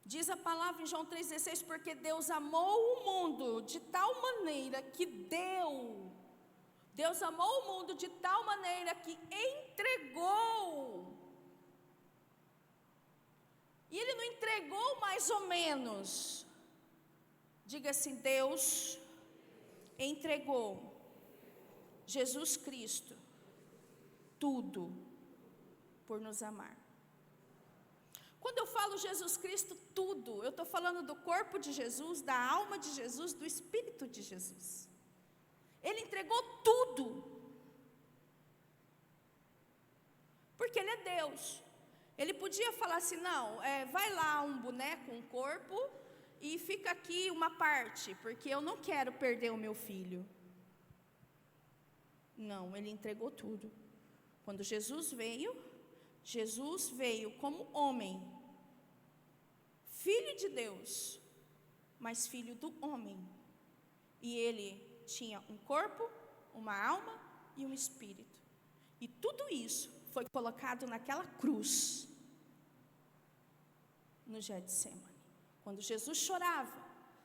Diz a palavra em João 3,16, porque Deus amou o mundo de tal maneira que Deus amou o mundo de tal maneira que entregou. E Ele não entregou mais ou menos. Diga assim, Deus entregou Jesus Cristo tudo por nos amar. Quando eu falo Jesus Cristo tudo, eu estou falando do corpo de Jesus, da alma de Jesus, do Espírito de Jesus. Ele entregou tudo. Porque Ele é Deus. Ele podia falar assim, não, vai lá um boneco, um corpo, e fica aqui uma parte, porque eu não quero perder o meu filho. Não, Ele entregou tudo. Quando Jesus veio como homem, filho de Deus, mas filho do homem. E Ele tinha um corpo, uma alma e um espírito. E tudo isso foi colocado naquela cruz, no Getsemane. Quando Jesus chorava,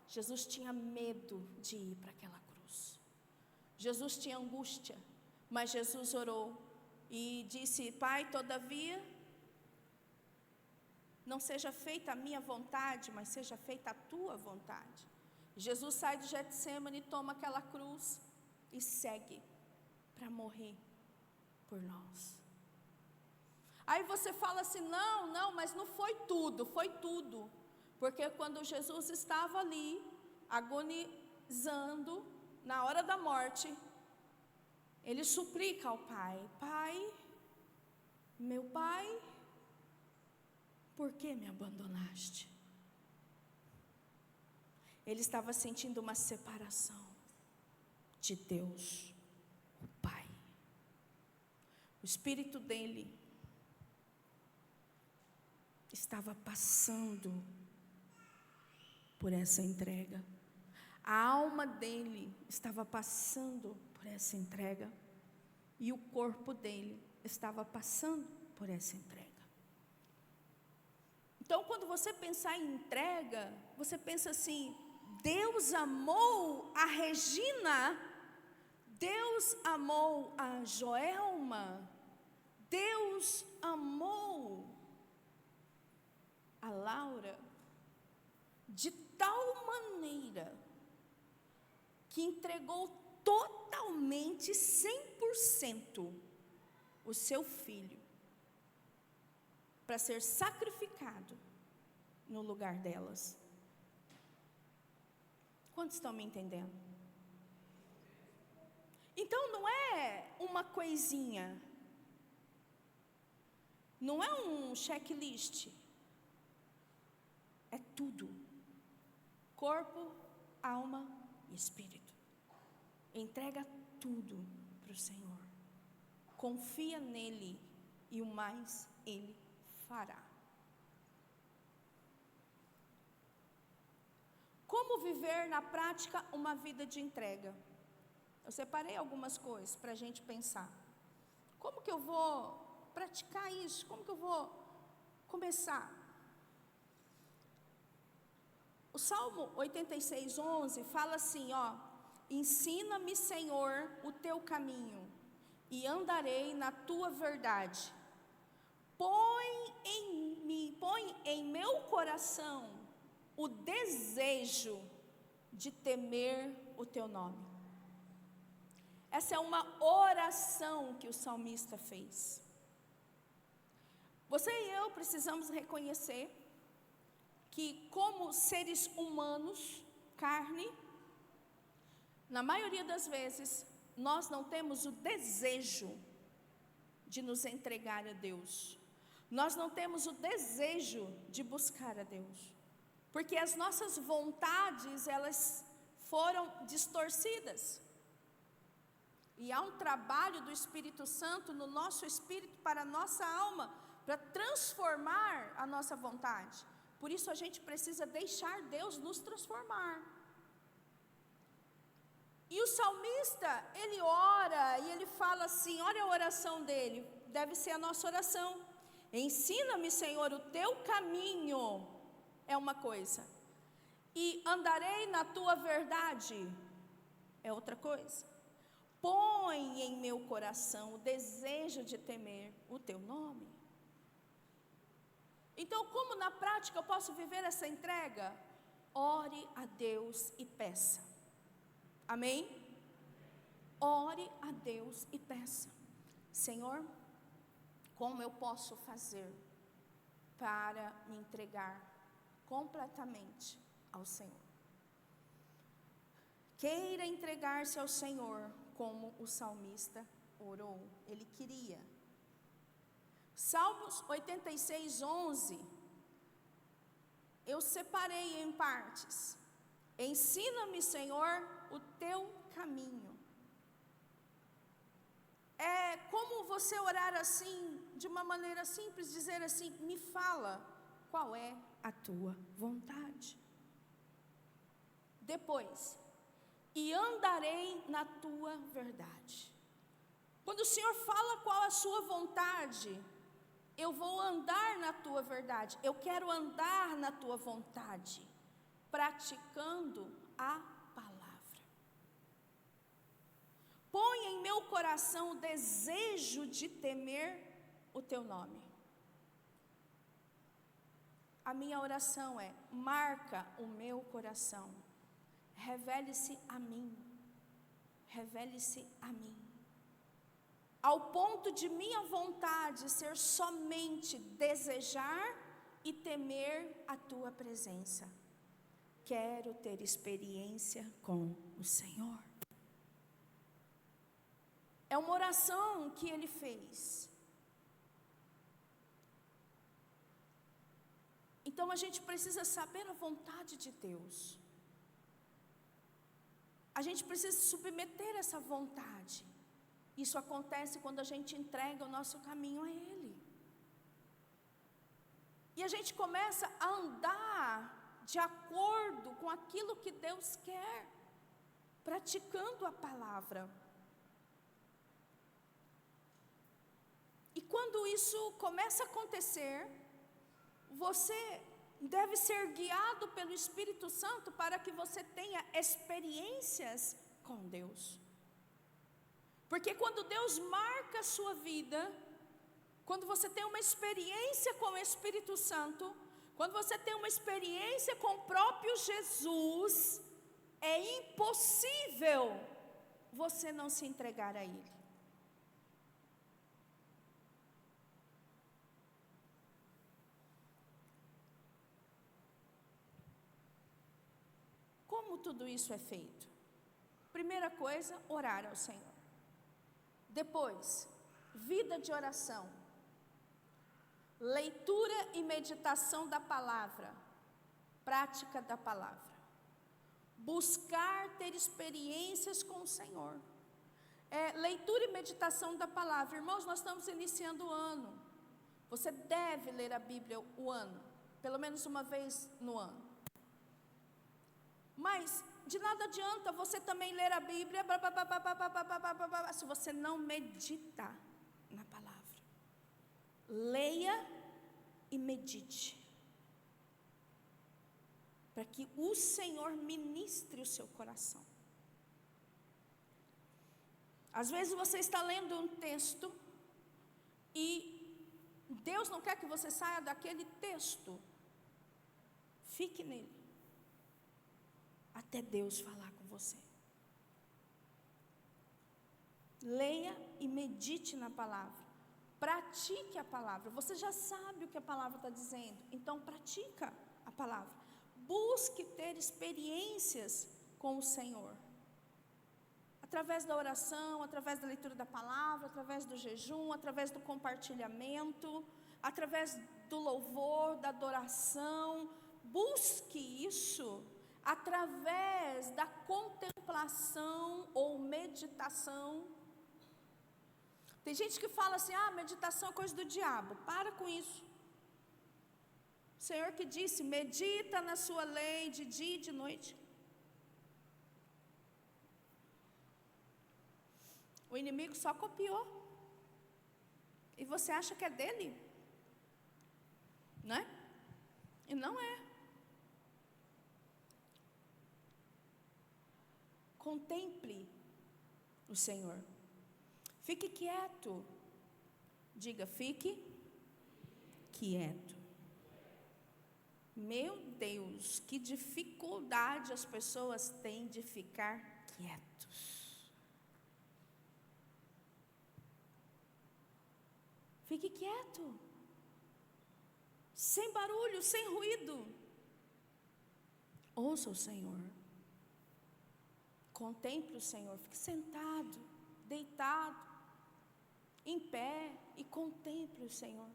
Jesus tinha medo de ir para aquela cruz. Jesus tinha angústia, mas Jesus orou e disse, Pai, todavia, não seja feita a minha vontade, mas seja feita a tua vontade. Jesus sai do Getsemane, toma aquela cruz e segue para morrer por nós. Aí você fala assim, não, mas não foi tudo, foi tudo. Porque quando Jesus estava ali, agonizando, na hora da morte, Ele suplica ao Pai, Pai, meu Pai, por que me abandonaste? Ele estava sentindo uma separação de Deus, o Pai. O espírito dele estava passando por essa entrega. A alma dele estava passando por essa entrega. E o corpo dele estava passando por essa entrega. Então, quando você pensar em entrega, você pensa assim, Deus amou a Regina, Deus amou a Joelma, Deus amou a Laura de tal maneira que entregou totalmente, 100%, o seu filho para ser sacrificado no lugar delas. Quantos estão me entendendo? Então não é uma coisinha, não é um checklist, é tudo, corpo, alma e espírito. Entrega tudo para o Senhor, confia nele e o mais Ele fará. Como viver na prática uma vida de entrega? Eu separei algumas coisas para a gente pensar. Como que eu vou praticar isso? Como que eu vou começar? O Salmo 86:11 fala assim, ensina-me, Senhor, o teu caminho, e andarei na tua verdade. Põe em meu coração o desejo de temer o teu nome. Essa é uma oração que o salmista fez. Você e eu precisamos reconhecer que, como seres humanos, carne, Na maioria das vezes, nós não temos o desejo de nos entregar a Deus. Nós não temos o desejo de buscar a Deus. Porque as nossas vontades, elas foram distorcidas. E há um trabalho do Espírito Santo no nosso espírito, para a nossa alma, para transformar a nossa vontade. Por isso a gente precisa deixar Deus nos transformar. E o salmista, ele ora e ele fala assim, olha a oração dele, deve ser a nossa oração. Ensina-me, Senhor, o teu caminho, é uma coisa. E andarei na tua verdade, é outra coisa. Põe em meu coração o desejo de temer o teu nome. Então, como na prática eu posso viver essa entrega? Ore a Deus e peça. Amém? Ore a Deus e peça. Senhor, como eu posso fazer para me entregar completamente ao Senhor? Queira entregar-se ao Senhor como o salmista orou, ele queria. Salmos 86, 11, eu separei em partes. Ensina-me, Senhor, o teu caminho. É como você orar assim, de uma maneira simples, dizer assim, me fala qual é a tua vontade. Depois, e andarei na tua verdade. Quando o Senhor fala qual a sua vontade, eu vou andar na tua verdade. Eu quero andar na tua vontade, praticando a palavra. Põe em meu coração o desejo de temer o teu nome. A minha oração é, marca o meu coração. Revele-se a mim. Revele-se a mim. Ao ponto de minha vontade ser somente desejar e temer a tua presença. Quero ter experiência com o Senhor. É uma oração que ele fez. Então a gente precisa saber a vontade de Deus. A gente precisa submeter essa vontade. Isso acontece quando a gente entrega o nosso caminho a Ele. E a gente começa a andar de acordo com aquilo que Deus quer, praticando a palavra. E quando isso começa a acontecer, você deve ser guiado pelo Espírito Santo para que você tenha experiências com Deus. Porque quando Deus marca a sua vida, quando você tem uma experiência com o Espírito Santo, quando você tem uma experiência com o próprio Jesus, é impossível você não se entregar a Ele. Como tudo isso é feito? Primeira coisa, orar ao Senhor. Depois, vida de oração. Leitura e meditação da palavra. Prática da palavra. Buscar ter experiências com o Senhor. Leitura e meditação da palavra. Irmãos, nós estamos iniciando o ano. Você deve ler a Bíblia o ano, pelo menos uma vez no ano. Mas de nada adianta você também ler a Bíblia se você não meditar na palavra. Leia e medite, para que o Senhor ministre o seu coração. Às vezes você está lendo um texto e Deus não quer que você saia daquele texto. Fique nele até Deus falar com você. Leia e medite na palavra. Pratique a palavra. Você já sabe o que a palavra está dizendo, então pratica a palavra. Busque ter experiências com o Senhor. Através da oração, através da leitura da palavra, através do jejum, através do compartilhamento, através do louvor, da adoração. Busque isso através da contemplação ou meditação. Tem gente que fala assim: meditação é coisa do diabo. Para com isso. O Senhor que disse: medita na sua lei de dia e de noite. O inimigo só copiou. E você acha que é dele? Né? E não é. Contemple o Senhor. Fique quieto. Diga: fique quieto. Meu Deus, que dificuldade as pessoas têm de ficar quietos. Fique quieto. Sem barulho, sem ruído. Ouça o Senhor. Contemple o Senhor. Fique sentado, deitado, em pé e contemple o Senhor.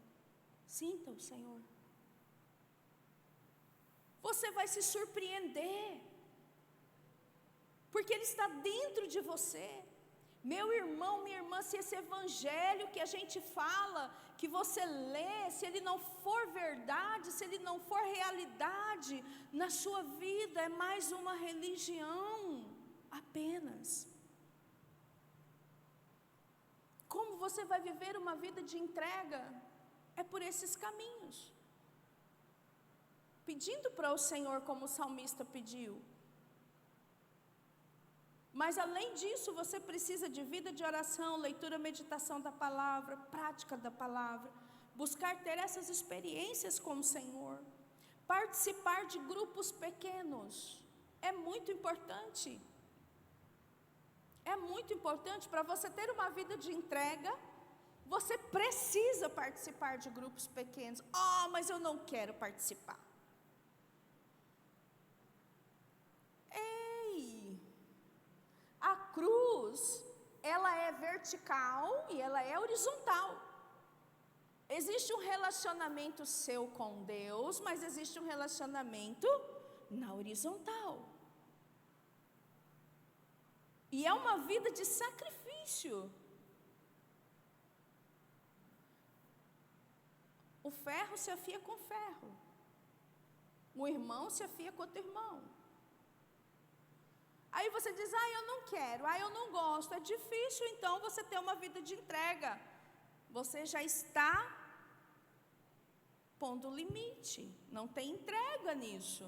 Sinta o Senhor. Você vai se surpreender, porque Ele está dentro de você. Meu irmão, minha irmã, se esse evangelho que a gente fala, que você lê, se ele não for verdade, se ele não for realidade na sua vida, é mais uma religião apenas. Como você vai viver uma vida de entrega? É por esses caminhos. Pedindo para o Senhor, como o salmista pediu. Mas além disso, você precisa de vida de oração, leitura, meditação da palavra, prática da palavra, buscar ter essas experiências com o Senhor, participar de grupos pequenos, é muito importante. É muito importante. Para você ter uma vida de entrega, você precisa participar de grupos pequenos. Mas eu não quero participar. A cruz, ela é vertical e ela é horizontal. Existe um relacionamento seu com Deus, mas existe um relacionamento na horizontal. E é uma vida de sacrifício. O ferro se afia com ferro. O irmão se afia com outro irmão. Aí você diz: eu não quero, eu não gosto. É difícil então você ter uma vida de entrega. Você já está pondo limite. Não tem entrega nisso.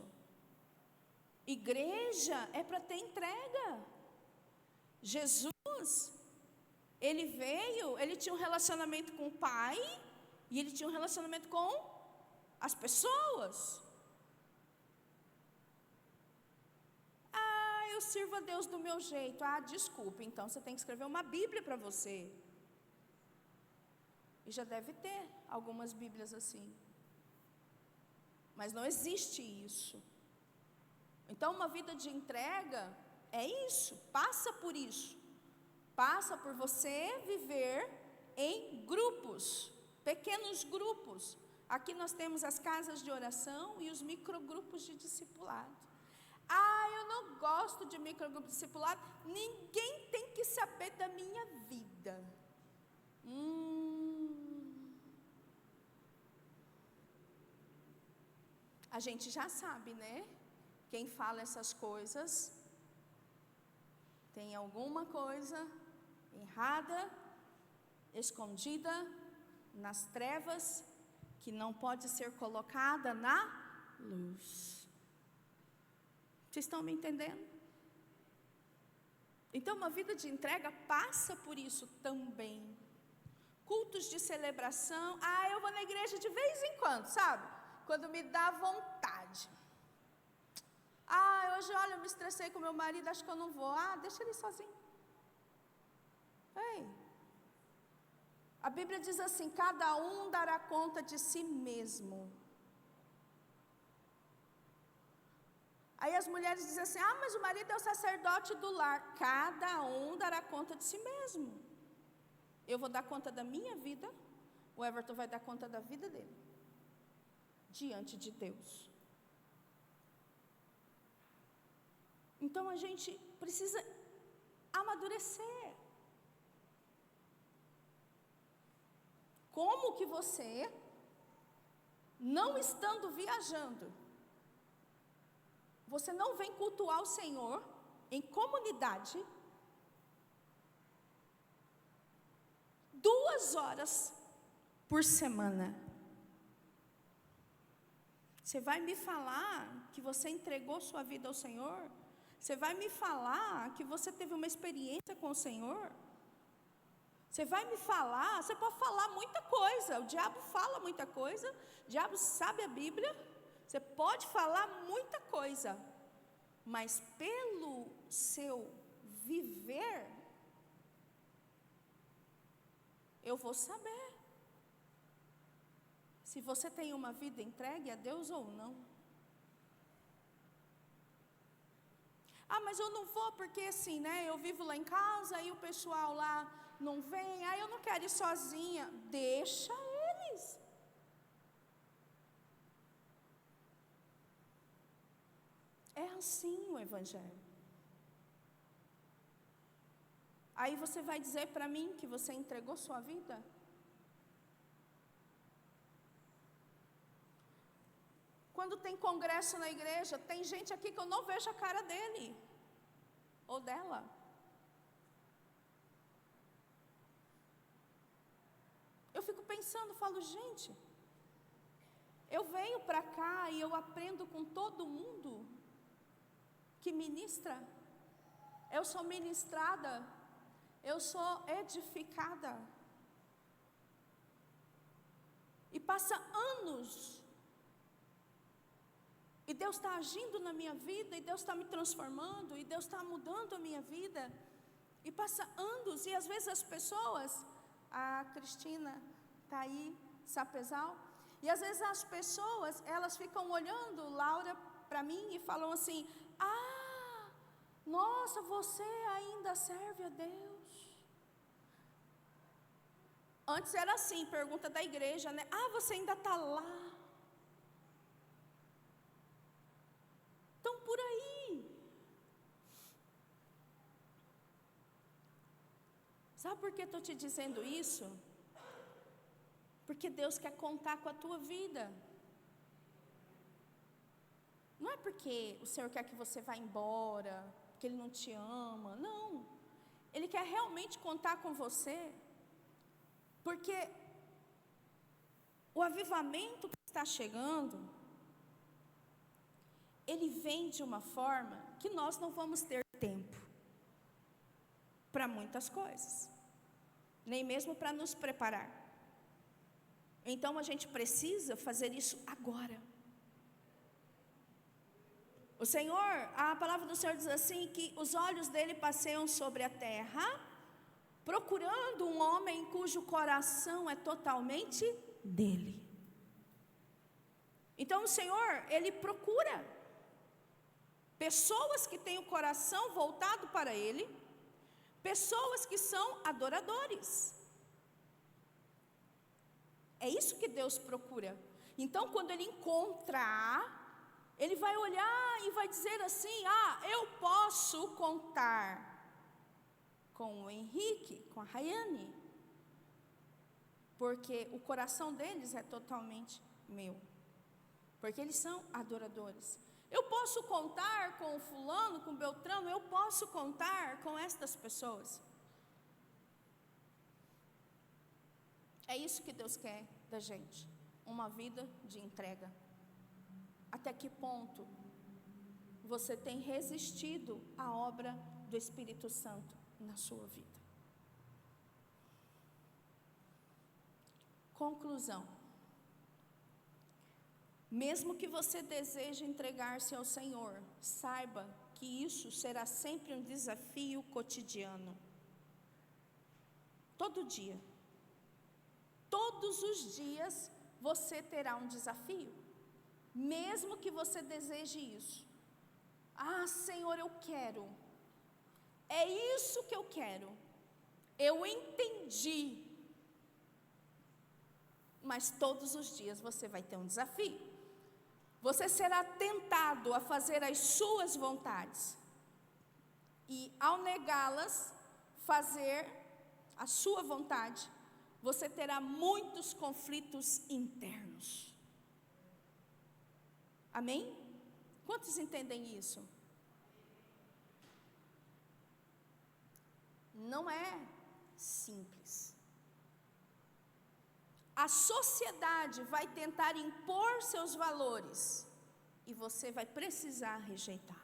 Igreja é para ter entrega. Jesus, Ele veio, Ele tinha um relacionamento com o Pai e Ele tinha um relacionamento com as pessoas. Eu sirvo a Deus do meu jeito. Desculpe, então você tem que escrever uma Bíblia para você. E já deve ter algumas Bíblias assim. Mas não existe isso. Então uma vida de entrega é isso, passa por isso. Passa por você viver em grupos, pequenos grupos. Aqui nós temos as casas de oração e os microgrupos de discipulado. Eu não gosto de microgrupo discipulado. Ninguém tem que saber da minha vida. A gente já sabe, né? Quem fala essas coisas tem alguma coisa errada, escondida nas trevas, que não pode ser colocada na luz. Vocês estão me entendendo? Então, uma vida de entrega passa por isso também. Cultos de celebração. Eu vou na igreja de vez em quando, sabe? Quando me dá vontade. Hoje, olha, eu me estressei com meu marido, acho que eu não vou. Deixa ele sozinho. Ei. A Bíblia diz assim: cada um dará conta de si mesmo. Aí as mulheres dizem assim: ah, mas o marido é o sacerdote do lar. Cada um dará conta de si mesmo. Eu vou dar conta da minha vida, o Everton vai dar conta da vida dele, diante de Deus. Então a gente precisa amadurecer. Como que você, não estando viajando, você não vem cultuar o Senhor em comunidade 2 horas por semana? Você vai me falar que você entregou sua vida ao Senhor? Você vai me falar que você teve uma experiência com o Senhor? Você vai me falar, você pode falar muita coisa, o diabo fala muita coisa, o diabo sabe a Bíblia, você pode falar muita coisa, mas pelo seu viver, eu vou saber se você tem uma vida entregue a Deus ou não. Ah, mas eu não vou porque assim, né, eu vivo lá em casa e o pessoal lá não vem, eu não quero ir sozinha. Deixa eles. É assim o Evangelho. Aí você vai dizer para mim que você entregou sua vida? Quando tem congresso na igreja, tem gente aqui que eu não vejo a cara dele ou dela. Eu fico pensando, falo, gente, eu venho para cá e eu aprendo com todo mundo que ministra. Eu sou ministrada, eu sou edificada. E passa anos, e Deus está agindo na minha vida, e Deus está me transformando, e Deus está mudando a minha vida. E passa anos, e às vezes as pessoas, a Cristina está aí, Sapezal, e às vezes as pessoas, elas ficam olhando, Laura, para mim, e falam assim: ah, nossa, você ainda serve a Deus. Antes era assim, pergunta da igreja, né? Ah, você ainda está lá. Então, por aí. Sabe por que estou te dizendo isso? Porque Deus quer contar com a tua vida. Não é porque o Senhor quer que você vá embora, porque Ele não te ama, não. Ele quer realmente contar com você, porque o avivamento que está chegando, ele vem de uma forma que nós não vamos ter tempo para muitas coisas, nem mesmo para nos preparar. Então a gente precisa fazer isso agora. O Senhor, a palavra do Senhor diz assim, que os olhos dele passeiam sobre a terra, procurando um homem cujo coração é totalmente dele. Então o Senhor, ele procura pessoas que têm o coração voltado para ele, pessoas que são adoradores. É isso que Deus procura. Então, quando Ele encontrar, Ele vai olhar e vai dizer assim: ah, eu posso contar com o Henrique, com a Rayane, porque o coração deles é totalmente meu, porque eles são adoradores. Eu posso contar com o fulano, com o Beltrano, eu posso contar com estas pessoas. É isso que Deus quer da gente, uma vida de entrega. Até que ponto você tem resistido à obra do Espírito Santo na sua vida? Conclusão. Mesmo que você deseje entregar-se ao Senhor, saiba que isso será sempre um desafio cotidiano. Todo dia. Todos os dias você terá um desafio. Mesmo que você deseje isso. Ah, Senhor, eu quero. É isso que eu quero. Eu entendi. Mas todos os dias você vai ter um desafio. Você será tentado a fazer as suas vontades. E ao negá-las, fazer a sua vontade, você terá muitos conflitos internos. Amém? Quantos entendem isso? Não é simples. A sociedade vai tentar impor seus valores e você vai precisar rejeitar.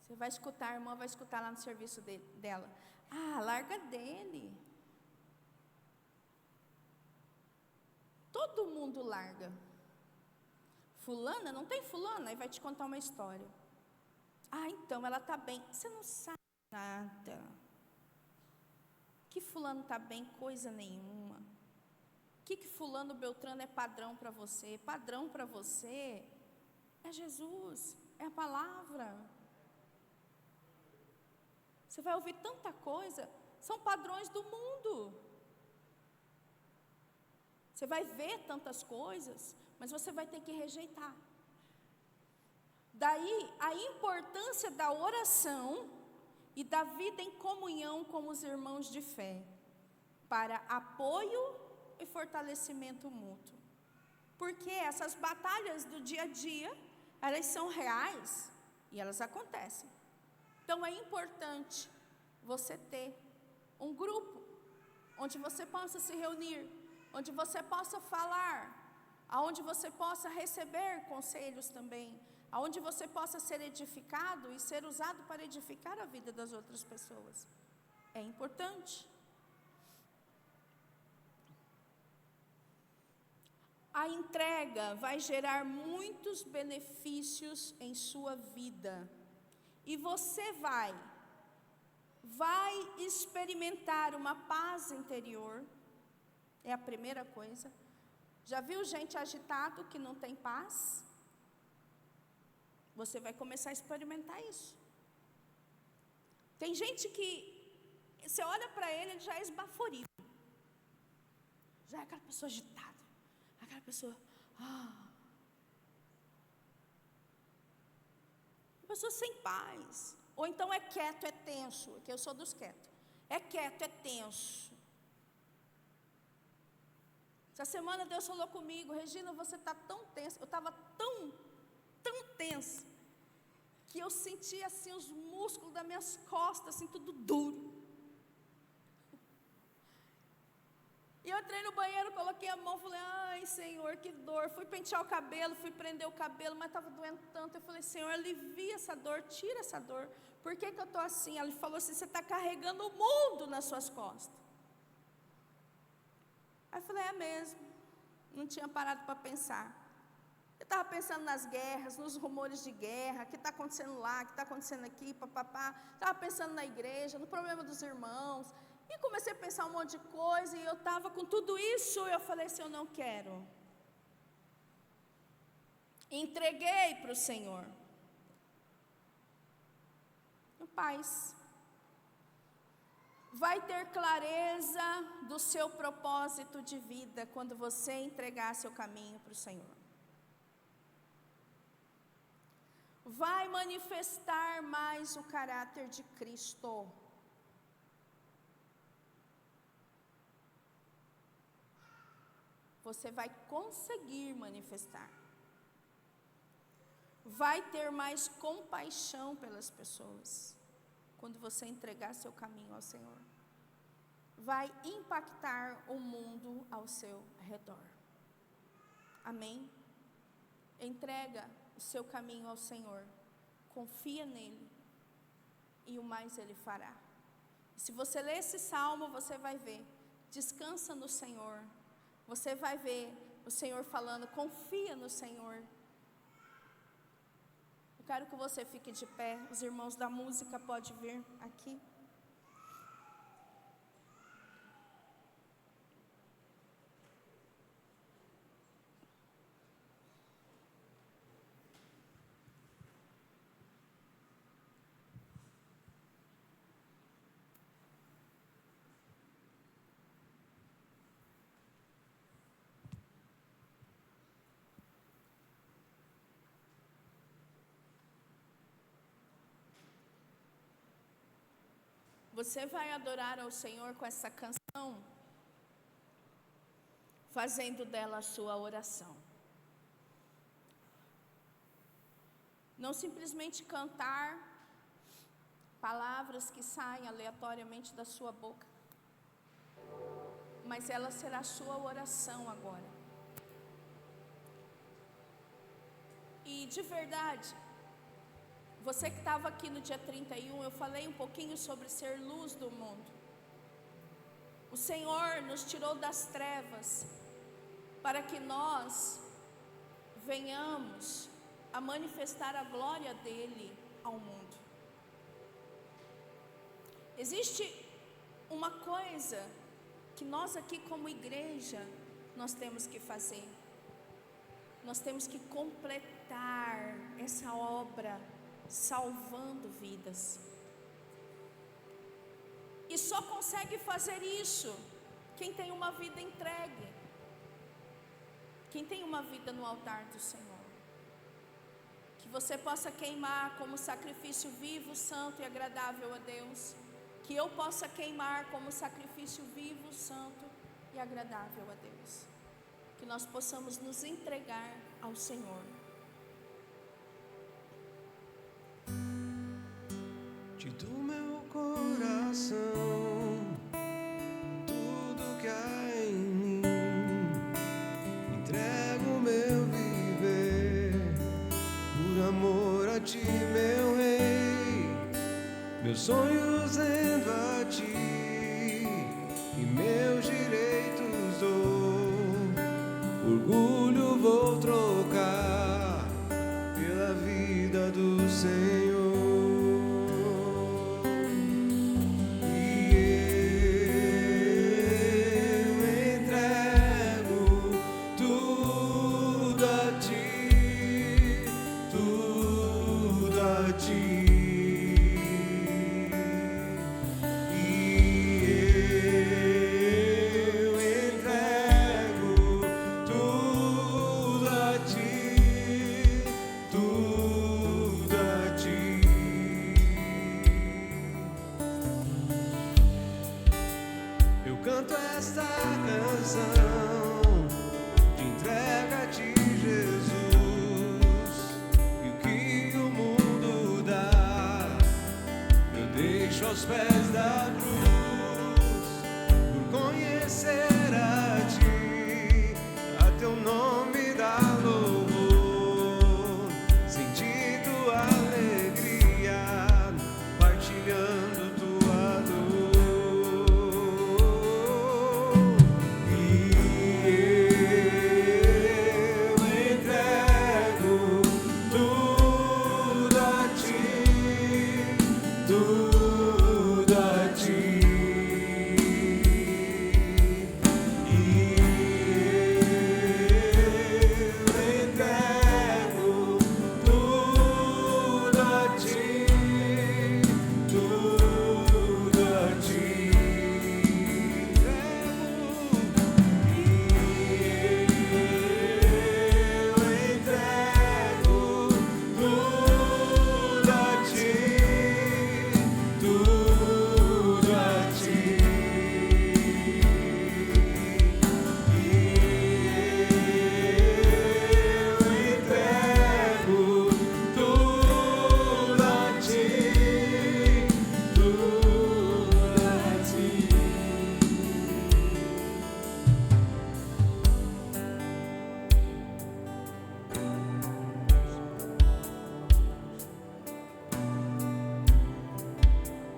Você vai escutar, a irmã vai escutar lá no serviço dela. Larga dele. Todo mundo larga. Fulana, não tem fulana? Aí vai te contar uma história. Então ela está bem. Você não sabe nada. Que fulano está bem? Coisa nenhuma. Que fulano Beltrano é padrão para você? Padrão para você é Jesus, é a palavra. Você vai ouvir tanta coisa, são padrões do mundo. Você vai ver tantas coisas, mas você vai ter que rejeitar. Daí a importância da oração e da vida em comunhão com os irmãos de fé, para apoio e fortalecimento mútuo. Porque essas batalhas do dia a dia, elas são reais e elas acontecem. Então é importante você ter um grupo onde você possa se reunir, onde você possa falar, aonde você possa receber conselhos também, aonde você possa ser edificado e ser usado para edificar a vida das outras pessoas. É importante. A entrega vai gerar muitos benefícios em sua vida. E você vai experimentar uma paz interior. É a primeira coisa. Já viu gente agitado que não tem paz? Você vai começar a experimentar isso. Tem gente que você olha para ele, ele já é esbaforido. Já é aquela pessoa agitada. Aquela pessoa, pessoa sem paz. Ou então é quieto, é tenso, que eu sou dos quietos. É quieto, é tenso. Essa semana Deus falou comigo, Regina, você está tão tensa. Eu estava tão tensa, que eu sentia assim os músculos das minhas costas, assim tudo duro. E eu entrei no banheiro, coloquei a mão, falei, ai Senhor, que dor. Fui pentear o cabelo, fui prender o cabelo, mas estava doendo tanto. Eu falei, Senhor, alivia essa dor, tira essa dor. Por que eu estou assim? Ele falou assim, você está carregando o mundo nas suas costas. Aí eu falei, é mesmo. Não tinha parado para pensar. Eu estava pensando nas guerras, nos rumores de guerra, o que está acontecendo lá, o que está acontecendo aqui, papapá. Estava pensando na igreja, no problema dos irmãos. E comecei a pensar um monte de coisa, e eu estava com tudo isso, e eu falei assim, eu não quero. Entreguei para o Senhor. Paz. Vai ter clareza do seu propósito de vida, quando você entregar seu caminho para o Senhor. Vai manifestar mais o caráter de Cristo. Você vai conseguir manifestar. Vai ter mais compaixão pelas pessoas, quando você entregar seu caminho ao Senhor. Vai impactar o mundo ao seu redor. Amém? Entrega o seu caminho ao Senhor. Confia nele. E o mais ele fará. Se você ler esse salmo, você vai ver. Descansa no Senhor. Você vai ver o Senhor falando, confia no Senhor. Eu quero que você fique de pé. Os irmãos da música podem vir aqui. Você vai adorar ao Senhor com essa canção, fazendo dela a sua oração. Não simplesmente cantar palavras que saem aleatoriamente da sua boca, mas ela será a sua oração agora. E de verdade, você que estava aqui no dia 31, eu falei um pouquinho sobre ser luz do mundo. O Senhor nos tirou das trevas para que nós venhamos a manifestar a glória dele ao mundo. Existe uma coisa que nós aqui como igreja, nós temos que fazer. Nós temos que completar essa obra salvando vidas. E só consegue fazer isso quem tem uma vida entregue, quem tem uma vida no altar do Senhor. Que você possa queimar como sacrifício vivo, santo e agradável a Deus. Que eu possa queimar como sacrifício vivo, santo e agradável a Deus. Que nós possamos nos entregar ao Senhor. Te dou meu coração, tudo que há em mim, entrego meu viver, por amor a ti, meu rei, meus sonhos rendo a ti, e meus direitos dou, orgulho vou trocar pela vida do Senhor. Canto esta canção de entrega a ti, Jesus, e o que o mundo dá, eu deixo aos pés da cruz, por conhecer a ti, a teu nome dá louvor, sentir tua alegria, partilhando tua dor.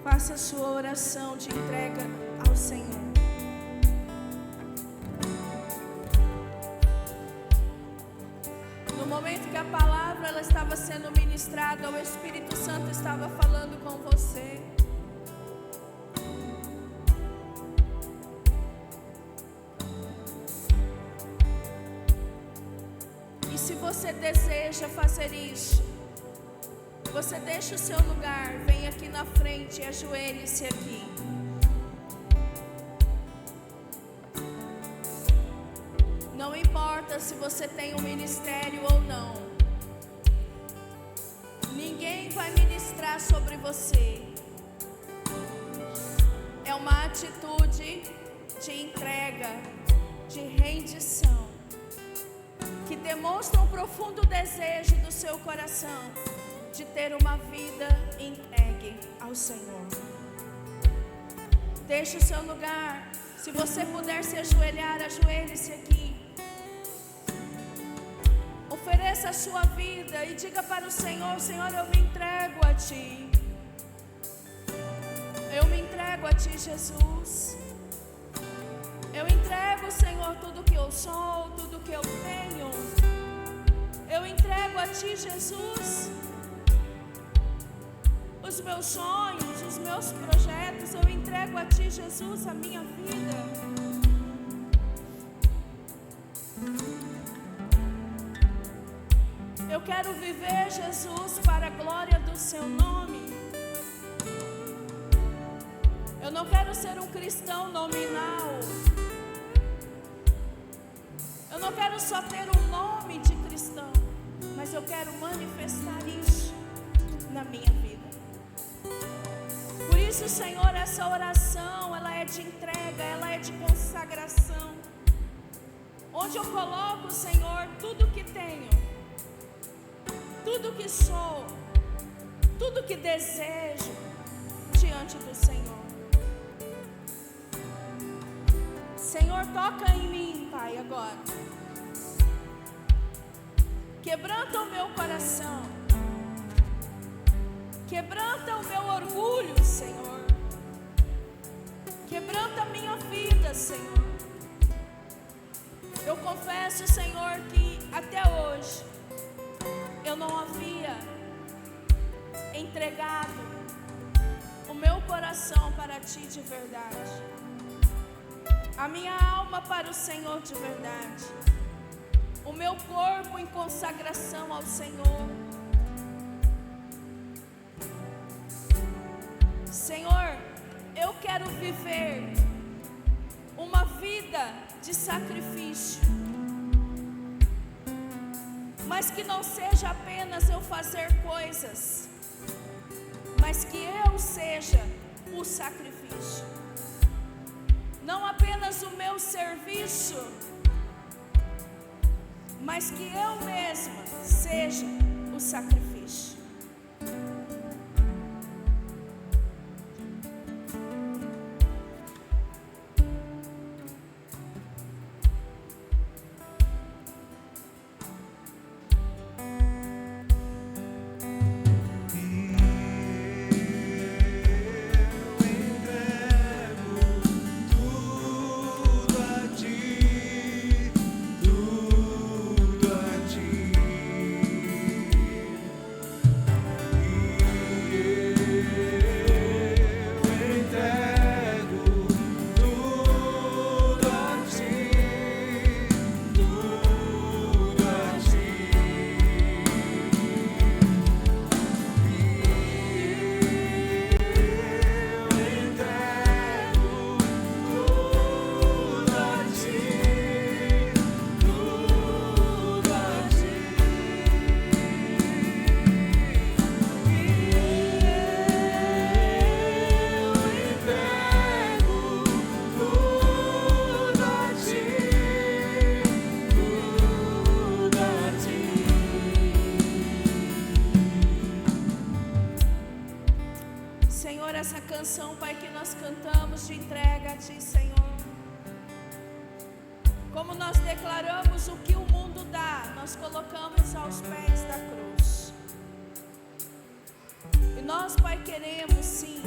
Faça a sua oração de entrega ao Senhor. No momento que a palavra ela estava sendo ministrada, o Espírito Santo estava falando com você. E se você deseja fazer isso, você deixa o seu lugar, vem aqui na frente e ajoelhe-se aqui. Não importa se você tem um ministério ou não. Ninguém vai ministrar sobre você. uma atitude de entrega, de rendição, que demonstra um profundo desejo do seu coração de ter uma vida entregue ao Senhor. Deixe o seu lugar. Se você puder se ajoelhar, ajoelhe-se aqui. Ofereça a sua vida e diga para o Senhor: Senhor, eu me entrego a Ti. Eu me entrego a Ti, Jesus. Eu entrego, Senhor, tudo que eu sou, tudo que eu tenho. Eu entrego a Ti, Jesus. Os meus sonhos, os meus projetos, eu entrego a Ti, Jesus, a minha vida. Eu quero viver, Jesus, para a glória do Seu nome. Eu não quero ser um cristão nominal. Eu não quero só ter um nome de cristão, mas eu quero manifestar isso na minha vida. Por isso, Senhor, essa oração, ela é de entrega, ela é de consagração. Onde eu coloco, Senhor, tudo que tenho, tudo que sou, tudo que desejo diante do Senhor. Senhor, toca em mim, Pai, agora. Quebranta o meu coração. Quebranta o meu orgulho, Senhor. Quebranta a minha vida, Senhor. Eu confesso, Senhor, que até hoje eu não havia entregado o meu coração para Ti de verdade, a minha alma para o Senhor de verdade, o meu corpo em consagração ao Senhor. Senhor, eu quero viver uma vida de sacrifício, mas que não seja apenas eu fazer coisas, mas que eu seja o sacrifício. Não apenas o meu serviço, mas que eu mesma seja o sacrifício. Essa canção, Pai, que nós cantamos de entrega a Ti, Senhor. Como nós declaramos o que o mundo dá, nós colocamos aos pés da cruz. E nós, Pai, queremos sim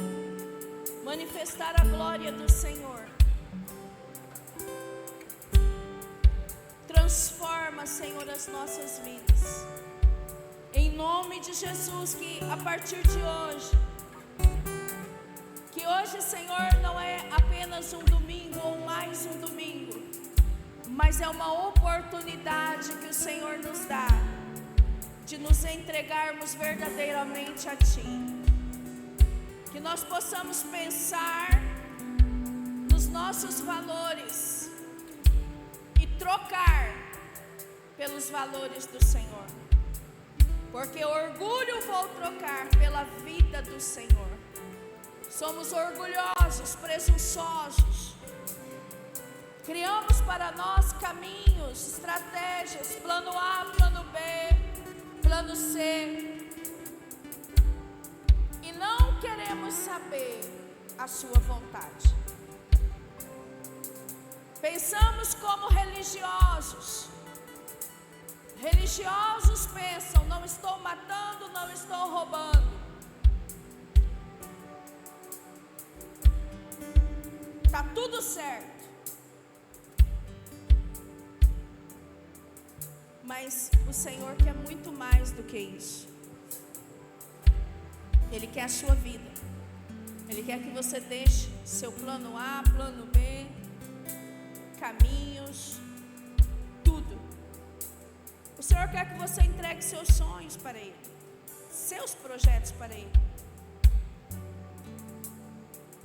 manifestar a glória do Senhor. Transforma, Senhor, as nossas vidas. Em nome de Jesus, que a partir de hoje, que hoje, Senhor, não é apenas um domingo ou mais um domingo, mas é uma oportunidade que o Senhor nos dá de nos entregarmos verdadeiramente a Ti. Que nós possamos pensar nos nossos valores e trocar pelos valores do Senhor, porque orgulho vou trocar pela vida do Senhor. somos orgulhosos, presunçosos. Criamos para nós caminhos, estratégias, plano A, plano B, plano C. E não queremos saber a sua vontade. Pensamos como religiosos. Religiosos pensam: não estou matando, não estou roubando. Está tudo certo. Mas o Senhor quer muito mais do que isso. Ele quer a sua vida. Ele quer que você deixe seu plano A, plano B, caminhos, tudo. O Senhor quer que você entregue seus sonhos para Ele, seus projetos para Ele.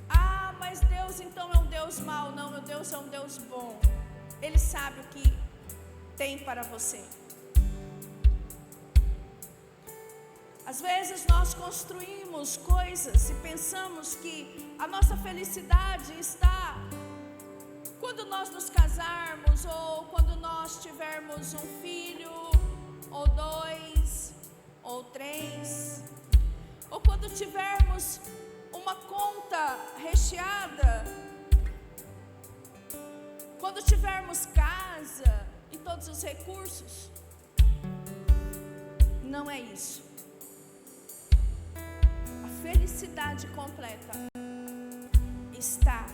Ah, mas Deus então é um Deus mau. Não, meu Deus é um Deus bom. Ele sabe o que tem para você. Às vezes nós construímos coisas e pensamos que a nossa felicidade está quando nós nos casarmos, ou quando nós tivermos um filho, ou 2, ou 3, ou quando tivermos uma conta recheada, quando tivermos casa e todos os recursos. Não é isso. A felicidade completa está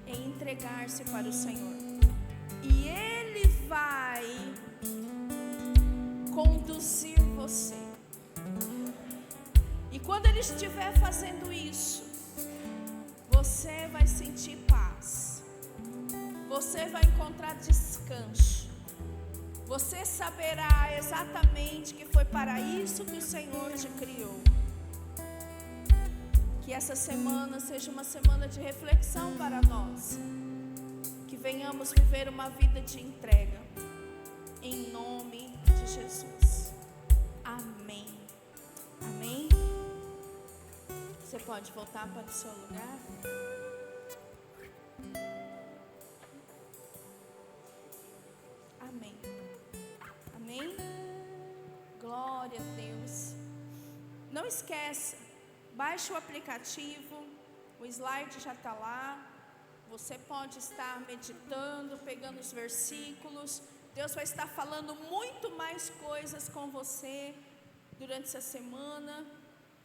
em entregar-se para o Senhor. E Ele vai conduzir você. E quando Ele estiver fazendo isso, você vai sentir paz. Você vai encontrar descanso. Você saberá exatamente que foi para isso que o Senhor te criou. Que essa semana seja uma semana de reflexão para nós. Que venhamos viver uma vida de entrega. Em nome de Jesus. Amém. Amém. Você pode voltar para o seu lugar. Amém. Amém. Glória a Deus. Não esqueça. Baixe o aplicativo, o slide já está lá. Você pode estar meditando, pegando os versículos. Deus vai estar falando muito mais coisas com você durante essa semana.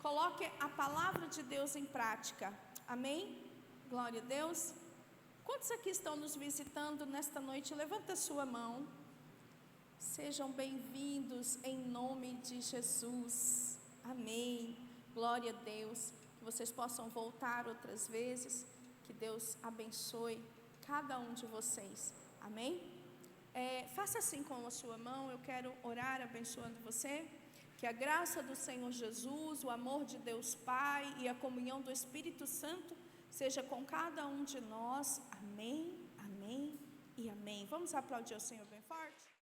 Coloque a palavra de Deus em prática. Amém? Glória a Deus. Quantos aqui estão nos visitando nesta noite? Levanta a sua mão. Sejam bem-vindos em nome de Jesus. Amém. Glória a Deus, que vocês possam voltar outras vezes, que Deus abençoe cada um de vocês, amém? Faça assim com a sua mão, eu quero orar abençoando você, que a graça do Senhor Jesus, o amor de Deus Pai e a comunhão do Espírito Santo seja com cada um de nós, amém, amém e amém. Vamos aplaudir o Senhor bem forte?